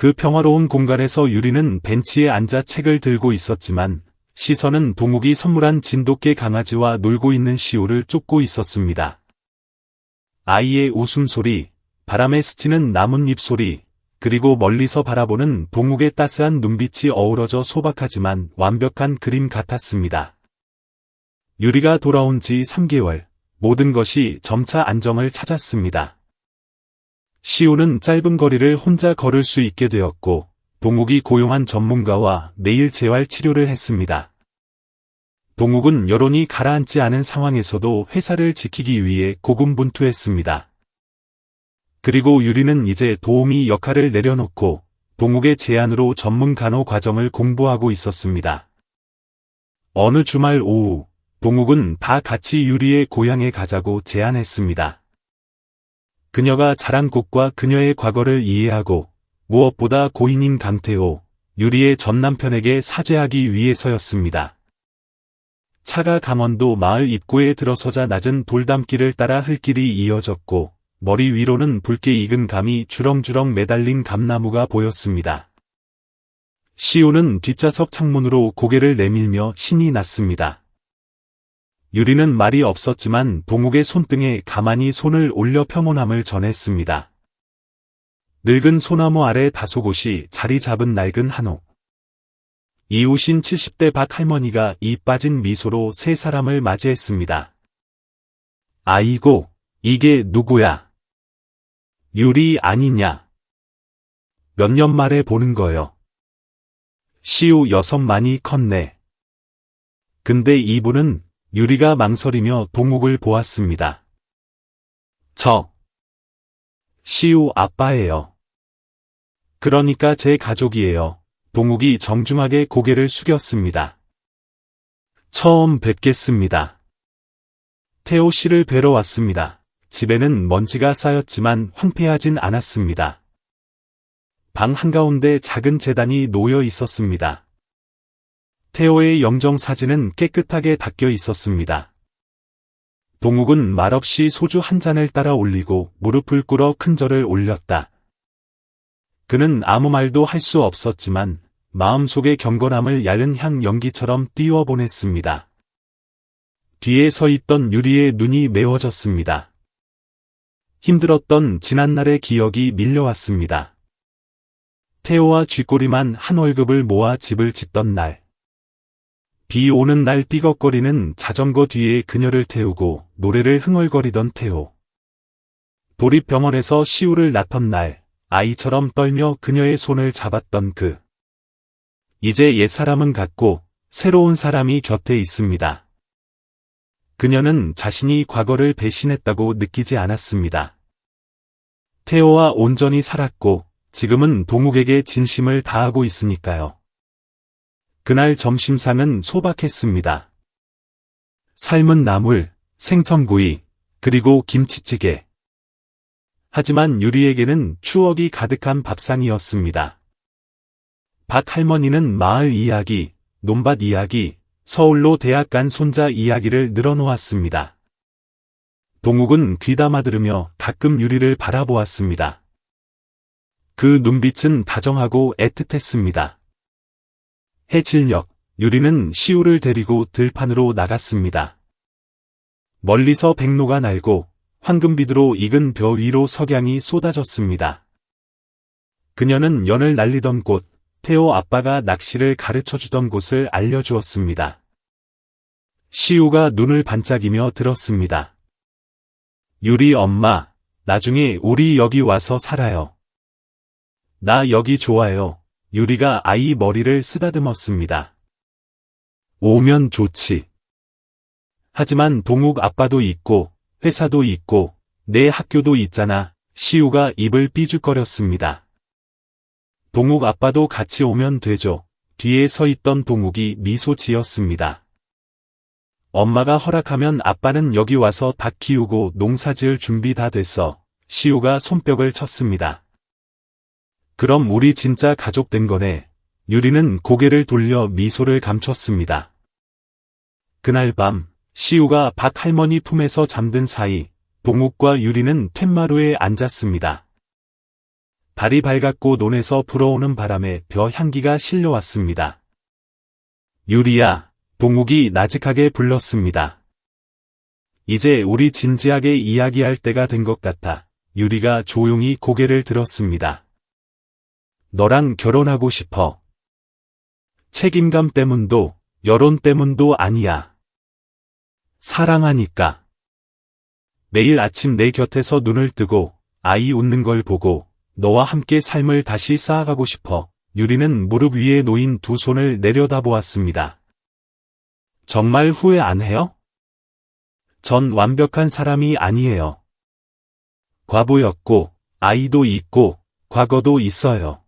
Speaker 1: 그 평화로운 공간에서 유리는 벤치에 앉아 책을 들고 있었지만 시선은 동욱이 선물한 진돗개 강아지와 놀고 있는 시우를 쫓고 있었습니다. 아이의 웃음소리, 바람에 스치는 나뭇잎 소리, 그리고 멀리서 바라보는 동욱의 따스한 눈빛이 어우러져 소박하지만 완벽한 그림 같았습니다. 유리가 돌아온 지 3개월, 모든 것이 점차 안정을 찾았습니다. 시우는 짧은 거리를 혼자 걸을 수 있게 되었고, 동욱이 고용한 전문가와 매일 재활 치료를 했습니다. 동욱은 여론이 가라앉지 않은 상황에서도 회사를 지키기 위해 고군분투했습니다. 그리고 유리는 이제 도우미 역할을 내려놓고 동욱의 제안으로 전문 간호 과정을 공부하고 있었습니다. 어느 주말 오후, 동욱은 다 같이 유리의 고향에 가자고 제안했습니다. 그녀가 자란 곳과 그녀의 과거를 이해하고 무엇보다 고인인 강태호, 유리의 전 남편에게 사죄하기 위해서였습니다. 차가 강원도 마을 입구에 들어서자 낮은 돌담길을 따라 흙길이 이어졌고 머리 위로는 붉게 익은 감이 주렁주렁 매달린 감나무가 보였습니다. 시우는 뒷좌석 창문으로 고개를 내밀며 신이 났습니다. 유리는 말이 없었지만 동욱의 손등에 가만히 손을 올려 평온함을 전했습니다. 늙은 소나무 아래 다소곳이 자리 잡은 낡은 한옥. 이웃인 70대 박 할머니가 이 빠진 미소로 세 사람을 맞이했습니다. 아이고, 이게 누구야? 유리 아니냐? 몇 년 만에 보는 거요. 시우 여섯 많이 컸네. 근데 이분은 유리가 망설이며 동욱을 보았습니다. 저 시우 아빠예요. 그러니까 제 가족이에요. 동욱이 정중하게 고개를 숙였습니다. 처음 뵙겠습니다. 태호 씨를 뵈러 왔습니다. 집에는 먼지가 쌓였지만 황폐하진 않았습니다. 방 한가운데 작은 제단이 놓여 있었습니다. 태호의 영정사진은 깨끗하게 닦여 있었습니다. 동욱은 말없이 소주 한 잔을 따라 올리고 무릎을 꿇어 큰 절을 올렸다. 그는 아무 말도 할 수 없었지만 마음속의 경건함을 얇은 향 연기처럼 띄워보냈습니다. 뒤에 서 있던 유리의 눈이 메워졌습니다. 힘들었던 지난날의 기억이 밀려왔습니다. 태호와 쥐꼬리만 한 월급을 모아 집을 짓던 날. 비 오는 날 삐걱거리는 자전거 뒤에 그녀를 태우고 노래를 흥얼거리던 태호. 도립병원에서 시우를 낳던 날, 아이처럼 떨며 그녀의 손을 잡았던 그. 이제 옛사람은 갔고 새로운 사람이 곁에 있습니다. 그녀는 자신이 과거를 배신했다고 느끼지 않았습니다. 태호와 온전히 살았고 지금은 동욱에게 진심을 다하고 있으니까요. 그날 점심상은 소박했습니다. 삶은 나물, 생선구이, 그리고 김치찌개. 하지만 유리에게는 추억이 가득한 밥상이었습니다. 박 할머니는 마을 이야기, 논밭 이야기, 서울로 대학 간 손자 이야기를 늘어놓았습니다. 동욱은 귀담아 들으며 가끔 유리를 바라보았습니다. 그 눈빛은 다정하고 애틋했습니다. 해질녘, 유리는 시우를 데리고 들판으로 나갔습니다. 멀리서 백로가 날고 황금비두로 익은 벼 위로 석양이 쏟아졌습니다. 그녀는 연을 날리던 곳, 태호 아빠가 낚시를 가르쳐주던 곳을 알려주었습니다. 시우가 눈을 반짝이며 들었습니다. 유리 엄마, 나중에 우리 여기 와서 살아요. 나 여기 좋아요. 유리가 아이 머리를 쓰다듬었습니다. 오면 좋지. 하지만 동욱 아빠도 있고 회사도 있고 내 학교도 있잖아. 시우가 입을 삐죽거렸습니다. 동욱 아빠도 같이 오면 되죠. 뒤에 서 있던 동욱이 미소 지었습니다. 엄마가 허락하면 아빠는 여기 와서 닭 키우고 농사 지을 준비 다 됐어. 시우가 손뼉을 쳤습니다. 그럼 우리 진짜 가족 된 거네. 유리는 고개를 돌려 미소를 감췄습니다. 그날 밤, 시우가 박 할머니 품에서 잠든 사이, 동욱과 유리는 툇마루에 앉았습니다. 달이 밝았고 논에서 불어오는 바람에 벼 향기가 실려왔습니다. 유리야, 동욱이 나직하게 불렀습니다. 이제 우리 진지하게 이야기할 때가 된 것 같아 유리가 조용히 고개를 들었습니다. 너랑 결혼하고 싶어. 책임감 때문도 여론 때문도 아니야. 사랑하니까. 매일 아침 내 곁에서 눈을 뜨고 아이 웃는 걸 보고 너와 함께 삶을 다시 쌓아가고 싶어. 유리는 무릎 위에 놓인 두 손을 내려다보았습니다. 정말 후회 안 해요? 전 완벽한 사람이 아니에요. 과부였고, 아이도 있고, 과거도 있어요.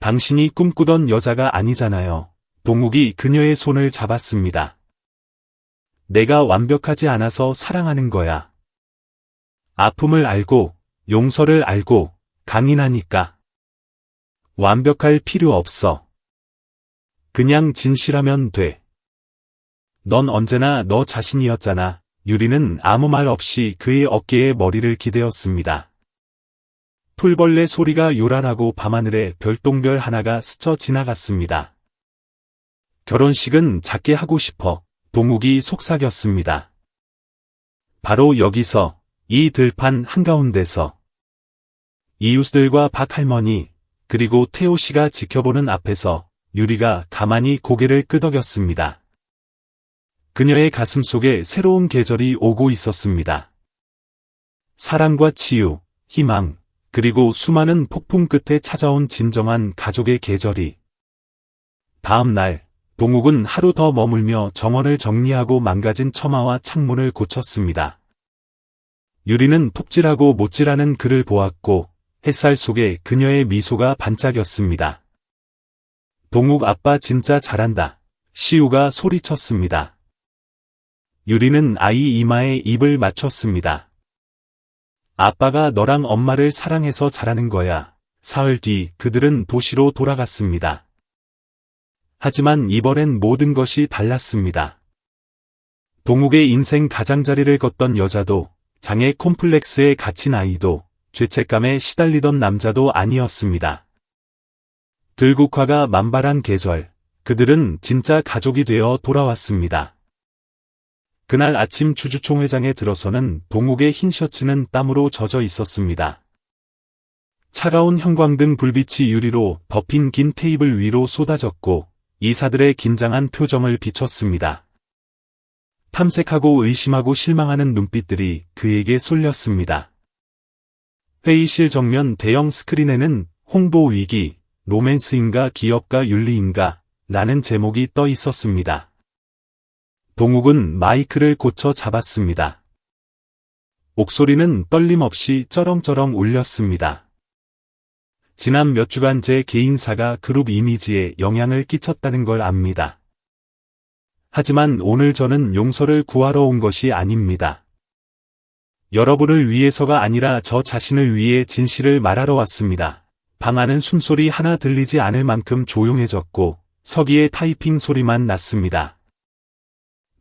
Speaker 1: 당신이 꿈꾸던 여자가 아니잖아요. 동욱이 그녀의 손을 잡았습니다. 내가 완벽하지 않아서 사랑하는 거야. 아픔을 알고, 용서를 알고, 강인하니까. 완벽할 필요 없어. 그냥 진실하면 돼. 넌 언제나 너 자신이었잖아. 유리는 아무 말 없이 그의 어깨에 머리를 기대었습니다. 풀벌레 소리가 요란하고 밤하늘에 별똥별 하나가 스쳐 지나갔습니다. 결혼식은 작게 하고 싶어. 동욱이 속삭였습니다. 바로 여기서, 이 들판 한가운데서. 이웃들과 박할머니, 그리고 태호 씨가 지켜보는 앞에서 유리가 가만히 고개를 끄덕였습니다. 그녀의 가슴 속에 새로운 계절이 오고 있었습니다. 사랑과 치유, 희망, 그리고 수많은 폭풍 끝에 찾아온 진정한 가족의 계절이. 다음 날, 동욱은 하루 더 머물며 정원을 정리하고 망가진 처마와 창문을 고쳤습니다. 유리는 톱질하고 못질하는 그를 보았고, 햇살 속에 그녀의 미소가 반짝였습니다. 동욱 아빠 진짜 잘한다. 시우가 소리쳤습니다. 유리는 아이 이마에 입을 맞췄습니다. 아빠가 너랑 엄마를 사랑해서 잘하는 거야. 사흘 뒤 그들은 도시로 돌아갔습니다. 하지만 이번엔 모든 것이 달랐습니다. 동욱의 인생 가장자리를 걷던 여자도, 장애 콤플렉스에 갇힌 아이도, 죄책감에 시달리던 남자도 아니었습니다. 들국화가 만발한 계절, 그들은 진짜 가족이 되어 돌아왔습니다. 그날 아침 주주총회장에 들어서는 동욱의 흰 셔츠는 땀으로 젖어 있었습니다. 차가운 형광등 불빛이 유리로 덮인 긴 테이블 위로 쏟아졌고 이사들의 긴장한 표정을 비췄습니다. 탐색하고 의심하고 실망하는 눈빛들이 그에게 쏠렸습니다. 회의실 정면 대형 스크린에는 홍보 위기, 로맨스인가 기업가 윤리인가 라는 제목이 떠 있었습니다. 동욱은 마이크를 고쳐 잡았습니다. 목소리는 떨림없이 쩌렁쩌렁 울렸습니다. 지난 몇 주간 제 개인사가 그룹 이미지에 영향을 끼쳤다는 걸 압니다. 하지만 오늘 저는 용서를 구하러 온 것이 아닙니다. 여러분을 위해서가 아니라 저 자신을 위해 진실을 말하러 왔습니다. 방 안은 숨소리 하나 들리지 않을 만큼 조용해졌고 서기의 타이핑 소리만 났습니다.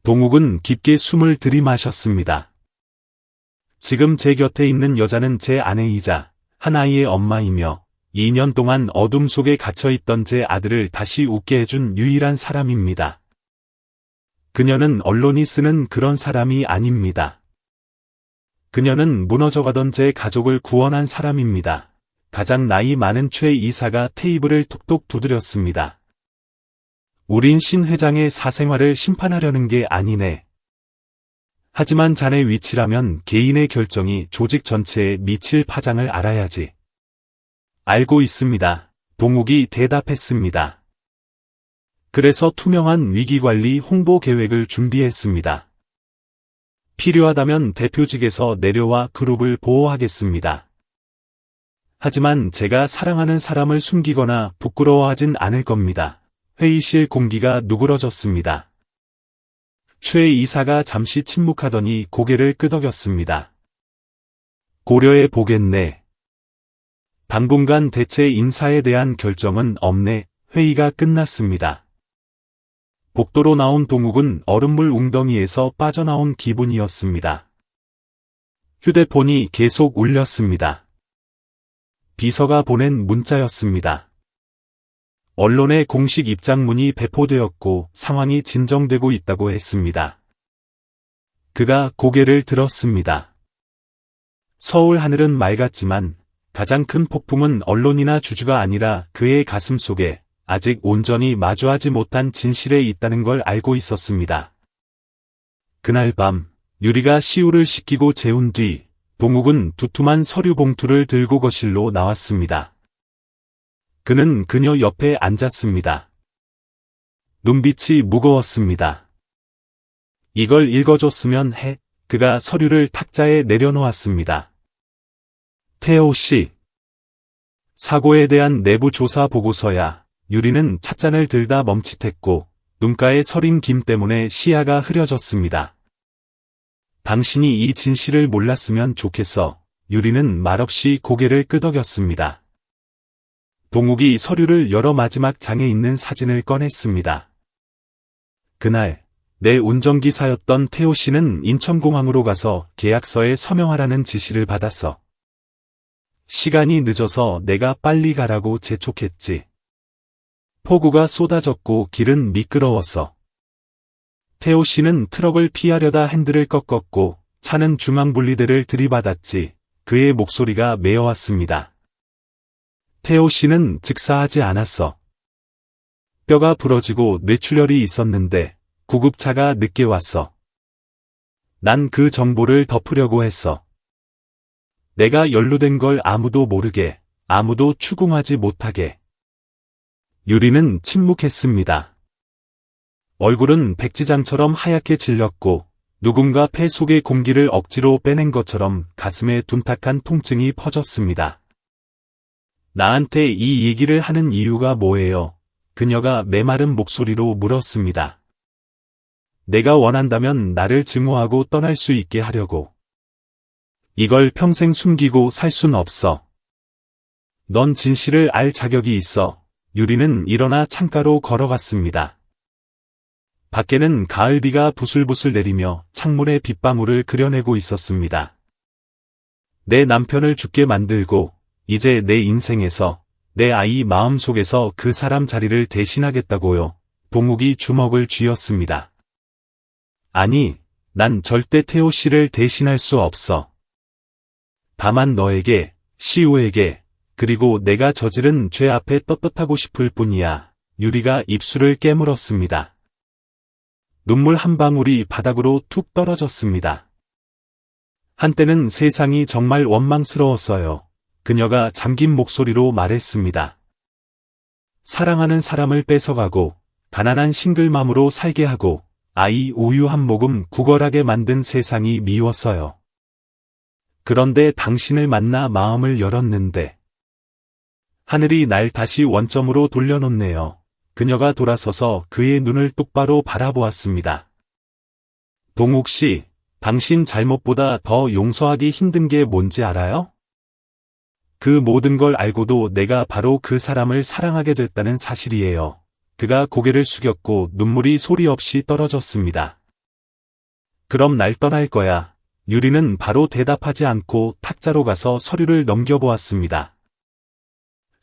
Speaker 1: 동욱은 깊게 숨을 들이마셨습니다. 지금 제 곁에 있는 여자는 제 아내이자 한 아이의 엄마이며 2년 동안 어둠 속에 갇혀있던 제 아들을 다시 웃게 해준 유일한 사람입니다. 그녀는 언론이 쓰는 그런 사람이 아닙니다. 그녀는 무너져가던 제 가족을 구원한 사람입니다. 가장 나이 많은 최 이사가 테이블을 톡톡 두드렸습니다. 우린 신 회장의 사생활을 심판하려는 게 아니네. 하지만 자네 위치라면 개인의 결정이 조직 전체에 미칠 파장을 알아야지. 알고 있습니다. 동욱이 대답했습니다. 그래서 투명한 위기관리 홍보 계획을 준비했습니다. 필요하다면 대표직에서 내려와 그룹을 보호하겠습니다. 하지만 제가 사랑하는 사람을 숨기거나 부끄러워하진 않을 겁니다. 회의실 공기가 누그러졌습니다. 최 이사가 잠시 침묵하더니 고개를 끄덕였습니다. 고려해 보겠네. 당분간 대체 인사에 대한 결정은 없네. 회의가 끝났습니다. 복도로 나온 동욱은 얼음물 웅덩이에서 빠져나온 기분이었습니다. 휴대폰이 계속 울렸습니다. 비서가 보낸 문자였습니다. 언론에 공식 입장문이 배포되었고 상황이 진정되고 있다고 했습니다. 그가 고개를 들었습니다. 서울 하늘은 맑았지만 가장 큰 폭풍은 언론이나 주주가 아니라 그의 가슴 속에 아직 온전히 마주하지 못한 진실에 있다는 걸 알고 있었습니다. 그날 밤 유리가 시우를 씻기고 재운 뒤 동욱은 두툼한 서류 봉투를 들고 거실로 나왔습니다. 그는 그녀 옆에 앉았습니다. 눈빛이 무거웠습니다. 이걸 읽어줬으면 해. 그가 서류를 탁자에 내려놓았습니다. 태호 씨. 사고에 대한 내부 조사 보고서야. 유리는 찻잔을 들다 멈칫했고 눈가에 서린 김 때문에 시야가 흐려졌습니다. 당신이 이 진실을 몰랐으면 좋겠어. 유리는 말없이 고개를 끄덕였습니다. 동욱이 서류를 열어 마지막 장에 있는 사진을 꺼냈습니다. 그날 내 운전기사였던 태호 씨는 인천공항으로 가서 계약서에 서명하라는 지시를 받았어. 시간이 늦어서 내가 빨리 가라고 재촉했지. 폭우가 쏟아졌고 길은 미끄러웠어. 태호 씨는 트럭을 피하려다 핸들을 꺾었고 차는 중앙분리대를 들이받았지. 그의 목소리가 메어왔습니다. 태호 씨는 즉사하지 않았어. 뼈가 부러지고 뇌출혈이 있었는데 구급차가 늦게 왔어. 난 그 정보를 덮으려고 했어. 내가 연루된 걸 아무도 모르게, 아무도 추궁하지 못하게. 유리는 침묵했습니다. 얼굴은 백지장처럼 하얗게 질렸고 누군가 폐 속의 공기를 억지로 빼낸 것처럼 가슴에 둔탁한 통증이 퍼졌습니다. 나한테 이 얘기를 하는 이유가 뭐예요? 그녀가 메마른 목소리로 물었습니다. 내가 원한다면 나를 증오하고 떠날 수 있게 하려고. 이걸 평생 숨기고 살 순 없어. 넌 진실을 알 자격이 있어. 유리는 일어나 창가로 걸어갔습니다. 밖에는 가을비가 부슬부슬 내리며 창문에 빗방울을 그려내고 있었습니다. 내 남편을 죽게 만들고 이제 내 인생에서 내 아이 마음속에서 그 사람 자리를 대신하겠다고요. 동욱이 주먹을 쥐었습니다. 아니, 난 절대 태호 씨를 대신할 수 없어. 다만 너에게, 시우에게, 그리고 내가 저지른 죄 앞에 떳떳하고 싶을 뿐이야. 유리가 입술을 깨물었습니다. 눈물 한 방울이 바닥으로 툭 떨어졌습니다. 한때는 세상이 정말 원망스러웠어요. 그녀가 잠긴 목소리로 말했습니다. 사랑하는 사람을 뺏어가고 가난한 싱글맘으로 살게 하고 아이 우유 한 모금 구걸하게 만든 세상이 미웠어요. 그런데 당신을 만나 마음을 열었는데 하늘이 날 다시 원점으로 돌려놓네요. 그녀가 돌아서서 그의 눈을 똑바로 바라보았습니다. 동욱 씨, 당신 잘못보다 더 용서하기 힘든 게 뭔지 알아요? 그 모든 걸 알고도 내가 바로 그 사람을 사랑하게 됐다는 사실이에요. 그가 고개를 숙였고 눈물이 소리 없이 떨어졌습니다. 그럼 날 떠날 거야. 유리는 바로 대답하지 않고 탁자로 가서 서류를 넘겨보았습니다.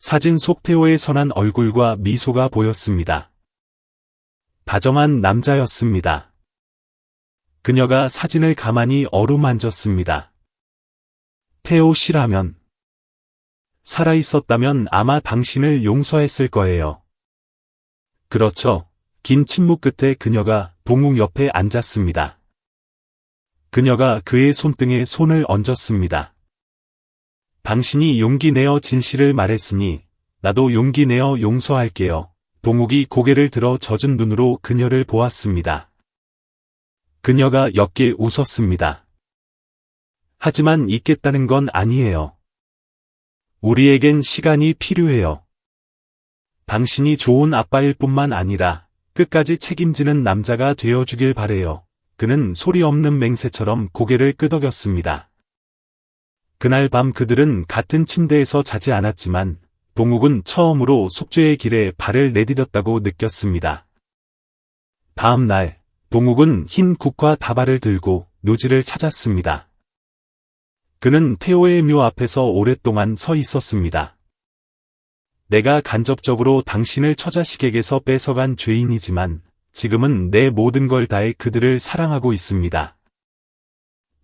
Speaker 1: 사진 속 태호의 선한 얼굴과 미소가 보였습니다. 다정한 남자였습니다. 그녀가 사진을 가만히 어루만졌습니다. 태호 씨라면, 살아있었다면 아마 당신을 용서했을 거예요. 그렇죠. 긴 침묵 끝에 그녀가 동욱 옆에 앉았습니다. 그녀가 그의 손등에 손을 얹었습니다. 당신이 용기 내어 진실을 말했으니 나도 용기 내어 용서할게요. 동욱이 고개를 들어 젖은 눈으로 그녀를 보았습니다. 그녀가 옅게 웃었습니다. 하지만 잊겠다는 건 아니에요. 우리에겐 시간이 필요해요. 당신이 좋은 아빠일 뿐만 아니라 끝까지 책임지는 남자가 되어주길 바래요. 그는 소리 없는 맹세처럼 고개를 끄덕였습니다. 그날 밤 그들은 같은 침대에서 자지 않았지만 동욱은 처음으로 속죄의 길에 발을 내디뎠다고 느꼈습니다. 다음 날 동욱은 흰 국화 다발을 들고 묘지를 찾았습니다. 그는 태호의 묘 앞에서 오랫동안 서 있었습니다. 내가 간접적으로 당신을 처자식에게서 뺏어간 죄인이지만 지금은 내 모든 걸 다해 그들을 사랑하고 있습니다.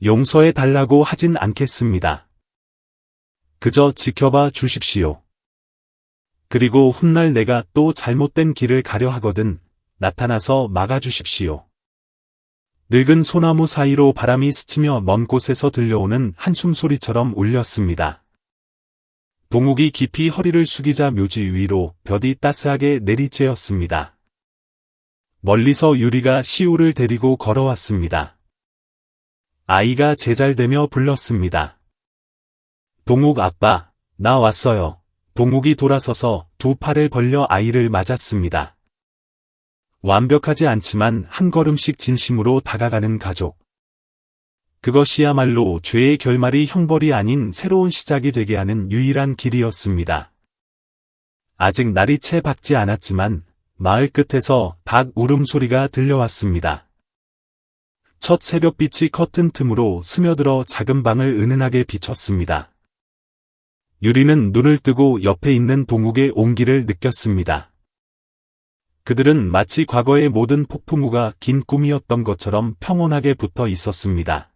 Speaker 1: 용서해 달라고 하진 않겠습니다. 그저 지켜봐 주십시오. 그리고 훗날 내가 또 잘못된 길을 가려 하거든 나타나서 막아주십시오. 늙은 소나무 사이로 바람이 스치며 먼 곳에서 들려오는 한숨 소리처럼 울렸습니다. 동욱이 깊이 허리를 숙이자 묘지 위로 볕이 따스하게 내리쬐었습니다. 멀리서 유리가 시우를 데리고 걸어왔습니다. 아이가 제잘되며 불렀습니다. 동욱 아빠, 나 왔어요. 동욱이 돌아서서 두 팔을 벌려 아이를 맞았습니다. 완벽하지 않지만 한 걸음씩 진심으로 다가가는 가족. 그것이야말로 죄의 결말이 형벌이 아닌 새로운 시작이 되게 하는 유일한 길이었습니다. 아직 날이 채 밝지 않았지만 마을 끝에서 닭 울음소리가 들려왔습니다. 첫 새벽빛이 커튼 틈으로 스며들어 작은 방을 은은하게 비췄습니다. 유리는 눈을 뜨고 옆에 있는 동욱의 온기를 느꼈습니다. 그들은 마치 과거의 모든 폭풍우가 긴 꿈이었던 것처럼 평온하게 붙어 있었습니다.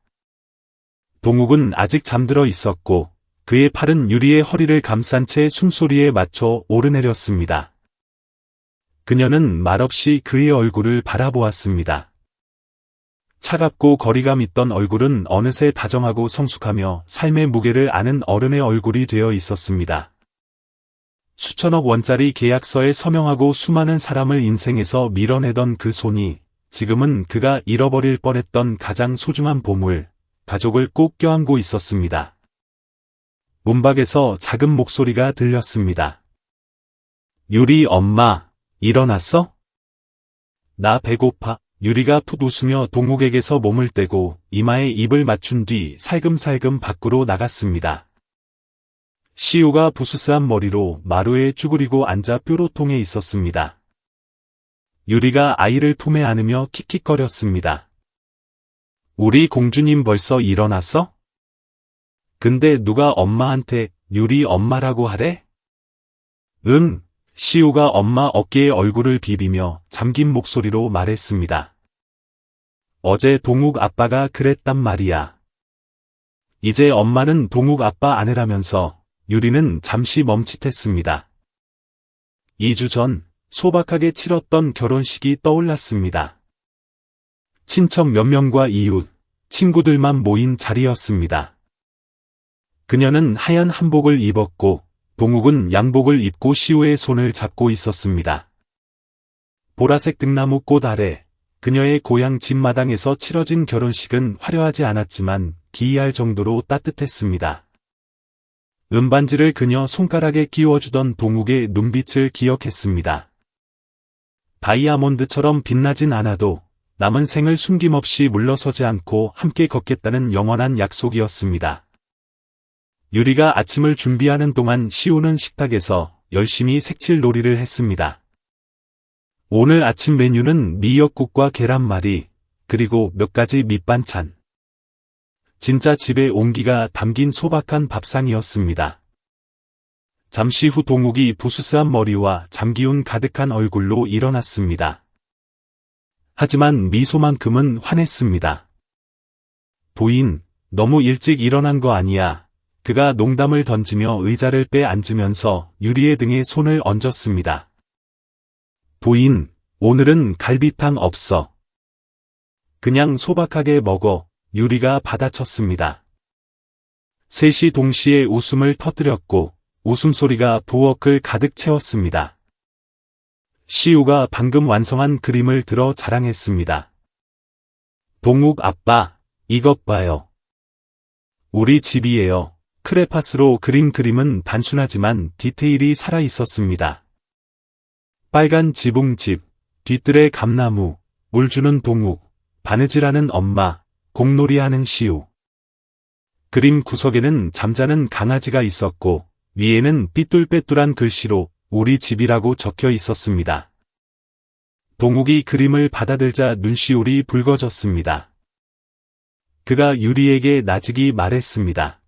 Speaker 1: 동욱은 아직 잠들어 있었고 그의 팔은 유리의 허리를 감싼 채 숨소리에 맞춰 오르내렸습니다. 그녀는 말없이 그의 얼굴을 바라보았습니다. 차갑고 거리감 있던 얼굴은 어느새 다정하고 성숙하며 삶의 무게를 아는 어른의 얼굴이 되어 있었습니다. 수천억 원짜리 계약서에 서명하고 수많은 사람을 인생에서 밀어내던 그 손이 지금은 그가 잃어버릴 뻔했던 가장 소중한 보물, 가족을 꼭 껴안고 있었습니다. 문밖에서 작은 목소리가 들렸습니다. 유리 엄마, 일어났어? 나 배고파. 유리가 푹 웃으며 동욱에게서 몸을 떼고 이마에 입을 맞춘 뒤 살금살금 밖으로 나갔습니다. 시우가 부스스한 머리로 마루에 쭈그리고 앉아 뾰로통해 있었습니다. 유리가 아이를 품에 안으며 킥킥거렸습니다. 우리 공주님 벌써 일어났어? 근데 누가 엄마한테 유리 엄마라고 하래? 응, 시우가 엄마 어깨에 얼굴을 비비며 잠긴 목소리로 말했습니다. 어제 동욱 아빠가 그랬단 말이야. 이제 엄마는 동욱 아빠 아내라면서 유리는 잠시 멈칫했습니다. 2주 전 소박하게 치렀던 결혼식이 떠올랐습니다. 친척 몇 명과 이웃, 친구들만 모인 자리였습니다. 그녀는 하얀 한복을 입었고 동욱은 양복을 입고 시우의 손을 잡고 있었습니다. 보라색 등나무 꽃 아래 그녀의 고향 집마당에서 치러진 결혼식은 화려하지 않았지만 기이할 정도로 따뜻했습니다. 은반지를 그녀 손가락에 끼워주던 동욱의 눈빛을 기억했습니다. 다이아몬드처럼 빛나진 않아도 남은 생을 숨김없이 물러서지 않고 함께 걷겠다는 영원한 약속이었습니다. 유리가 아침을 준비하는 동안 시우는 식탁에서 열심히 색칠놀이를 했습니다. 오늘 아침 메뉴는 미역국과 계란말이, 그리고 몇 가지 밑반찬. 진짜 집의 온기가 담긴 소박한 밥상이었습니다. 잠시 후 동욱이 부스스한 머리와 잠기운 가득한 얼굴로 일어났습니다. 하지만 미소만큼은 환했습니다. 부인, 너무 일찍 일어난 거 아니야. 그가 농담을 던지며 의자를 빼 앉으면서 유리의 등에 손을 얹었습니다. 부인, 오늘은 갈비탕 없어. 그냥 소박하게 먹어. 유리가 받아쳤습니다. 셋이 동시에 웃음을 터뜨렸고 웃음소리가 부엌을 가득 채웠습니다. 시우가 방금 완성한 그림을 들어 자랑했습니다. 동욱 아빠, 이것 봐요. 우리 집이에요. 크레파스로 그린 그림은 단순하지만 디테일이 살아있었습니다. 빨간 지붕집, 뒤뜰에 감나무, 물 주는 동욱, 바느질하는 엄마, 공놀이하는 시우. 그림 구석에는 잠자는 강아지가 있었고 위에는 삐뚤빼뚤한 글씨로 우리 집이라고 적혀 있었습니다. 동욱이 그림을 받아들자 눈시울이 붉어졌습니다. 그가 유리에게 나직이 말했습니다.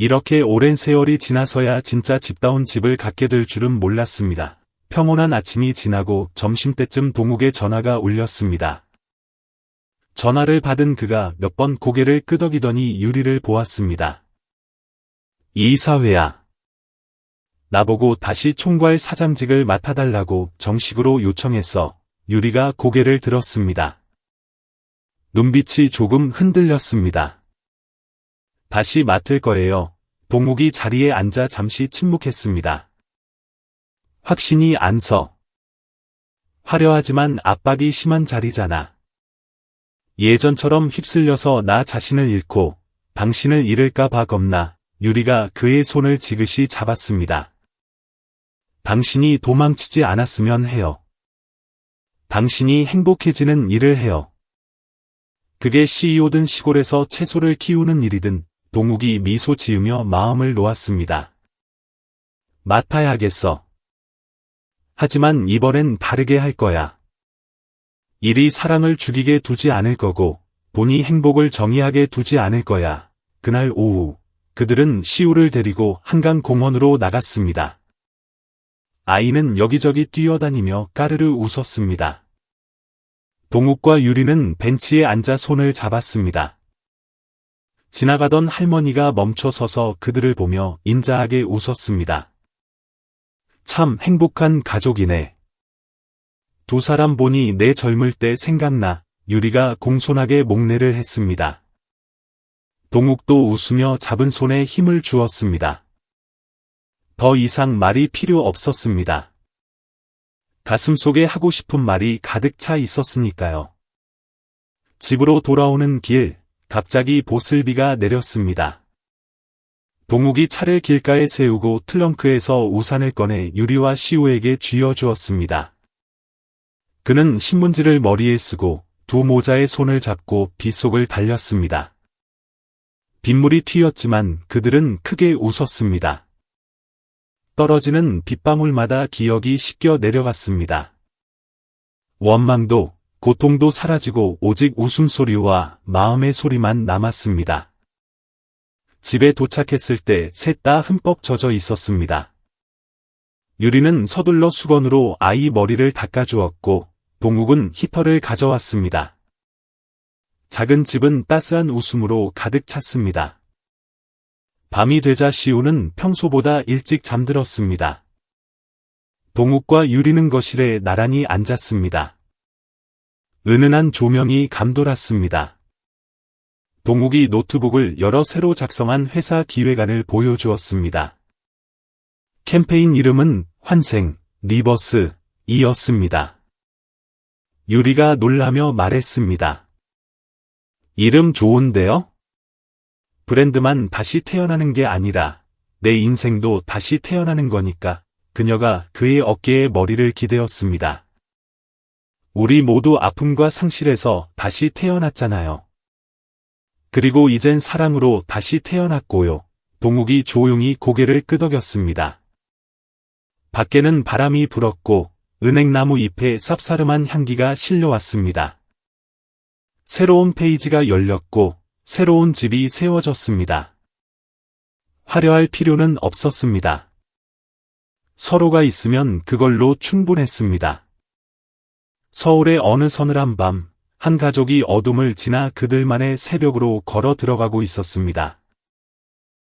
Speaker 1: 이렇게 오랜 세월이 지나서야 진짜 집다운 집을 갖게 될 줄은 몰랐습니다. 평온한 아침이 지나고 점심때쯤 동욱의 전화가 울렸습니다. 전화를 받은 그가 몇 번 고개를 끄덕이더니 유리를 보았습니다. 이사회야. 나보고 다시 총괄 사장직을 맡아달라고 정식으로 요청했어. 유리가 고개를 들었습니다. 눈빛이 조금 흔들렸습니다. 다시 맡을 거예요. 동욱이 자리에 앉아 잠시 침묵했습니다. 확신이 안 서. 화려하지만 압박이 심한 자리잖아. 예전처럼 휩쓸려서 나 자신을 잃고 당신을 잃을까 봐 겁나. 유리가 그의 손을 지그시 잡았습니다. 당신이 도망치지 않았으면 해요. 당신이 행복해지는 일을 해요. 그게 CEO든 시골에서 채소를 키우는 일이든. 동욱이 미소 지으며 마음을 놓았습니다. 맡아야겠어. 하지만 이번엔 다르게 할 거야. 일이 사랑을 죽이게 두지 않을 거고 돈이 행복을 정의하게 두지 않을 거야. 그날 오후 그들은 시우를 데리고 한강 공원으로 나갔습니다. 아이는 여기저기 뛰어다니며 까르르 웃었습니다. 동욱과 유리는 벤치에 앉아 손을 잡았습니다. 지나가던 할머니가 멈춰서서 그들을 보며 인자하게 웃었습니다. 참 행복한 가족이네. 두 사람 보니 내 젊을 때 생각나. 유리가 공손하게 목례를 했습니다. 동욱도 웃으며 잡은 손에 힘을 주었습니다. 더 이상 말이 필요 없었습니다. 가슴속에 하고 싶은 말이 가득 차 있었으니까요. 집으로 돌아오는 길, 갑자기 보슬비가 내렸습니다. 동욱이 차를 길가에 세우고 트렁크에서 우산을 꺼내 유리와 시우에게 쥐어주었습니다. 그는 신문지를 머리에 쓰고 두 모자의 손을 잡고 빗속을 달렸습니다. 빗물이 튀었지만 그들은 크게 웃었습니다. 떨어지는 빗방울마다 기억이 씻겨 내려갔습니다. 원망도, 고통도 사라지고 오직 웃음소리와 마음의 소리만 남았습니다. 집에 도착했을 때 셋 다 흠뻑 젖어 있었습니다. 유리는 서둘러 수건으로 아이 머리를 닦아주었고 동욱은 히터를 가져왔습니다. 작은 집은 따스한 웃음으로 가득 찼습니다. 밤이 되자 시우는 평소보다 일찍 잠들었습니다. 동욱과 유리는 거실에 나란히 앉았습니다. 은은한 조명이 감돌았습니다. 동욱이 노트북을 열어 새로 작성한 회사 기획안을 보여주었습니다. 캠페인 이름은 환생, 리버스, 이었습니다. 유리가 놀라며 말했습니다. 이름 좋은데요? 브랜드만 다시 태어나는 게 아니라 내 인생도 다시 태어나는 거니까. 그녀가 그의 어깨에 머리를 기대었습니다. 우리 모두 아픔과 상실에서 다시 태어났잖아요. 그리고 이젠 사랑으로 다시 태어났고요. 동욱이 조용히 고개를 끄덕였습니다. 밖에는 바람이 불었고 은행나무 잎에 쌉싸름한 향기가 실려왔습니다. 새로운 페이지가 열렸고 새로운 집이 세워졌습니다. 화려할 필요는 없었습니다. 서로가 있으면 그걸로 충분했습니다. 서울의 어느 서늘한 밤, 한 가족이 어둠을 지나 그들만의 새벽으로 걸어 들어가고 있었습니다.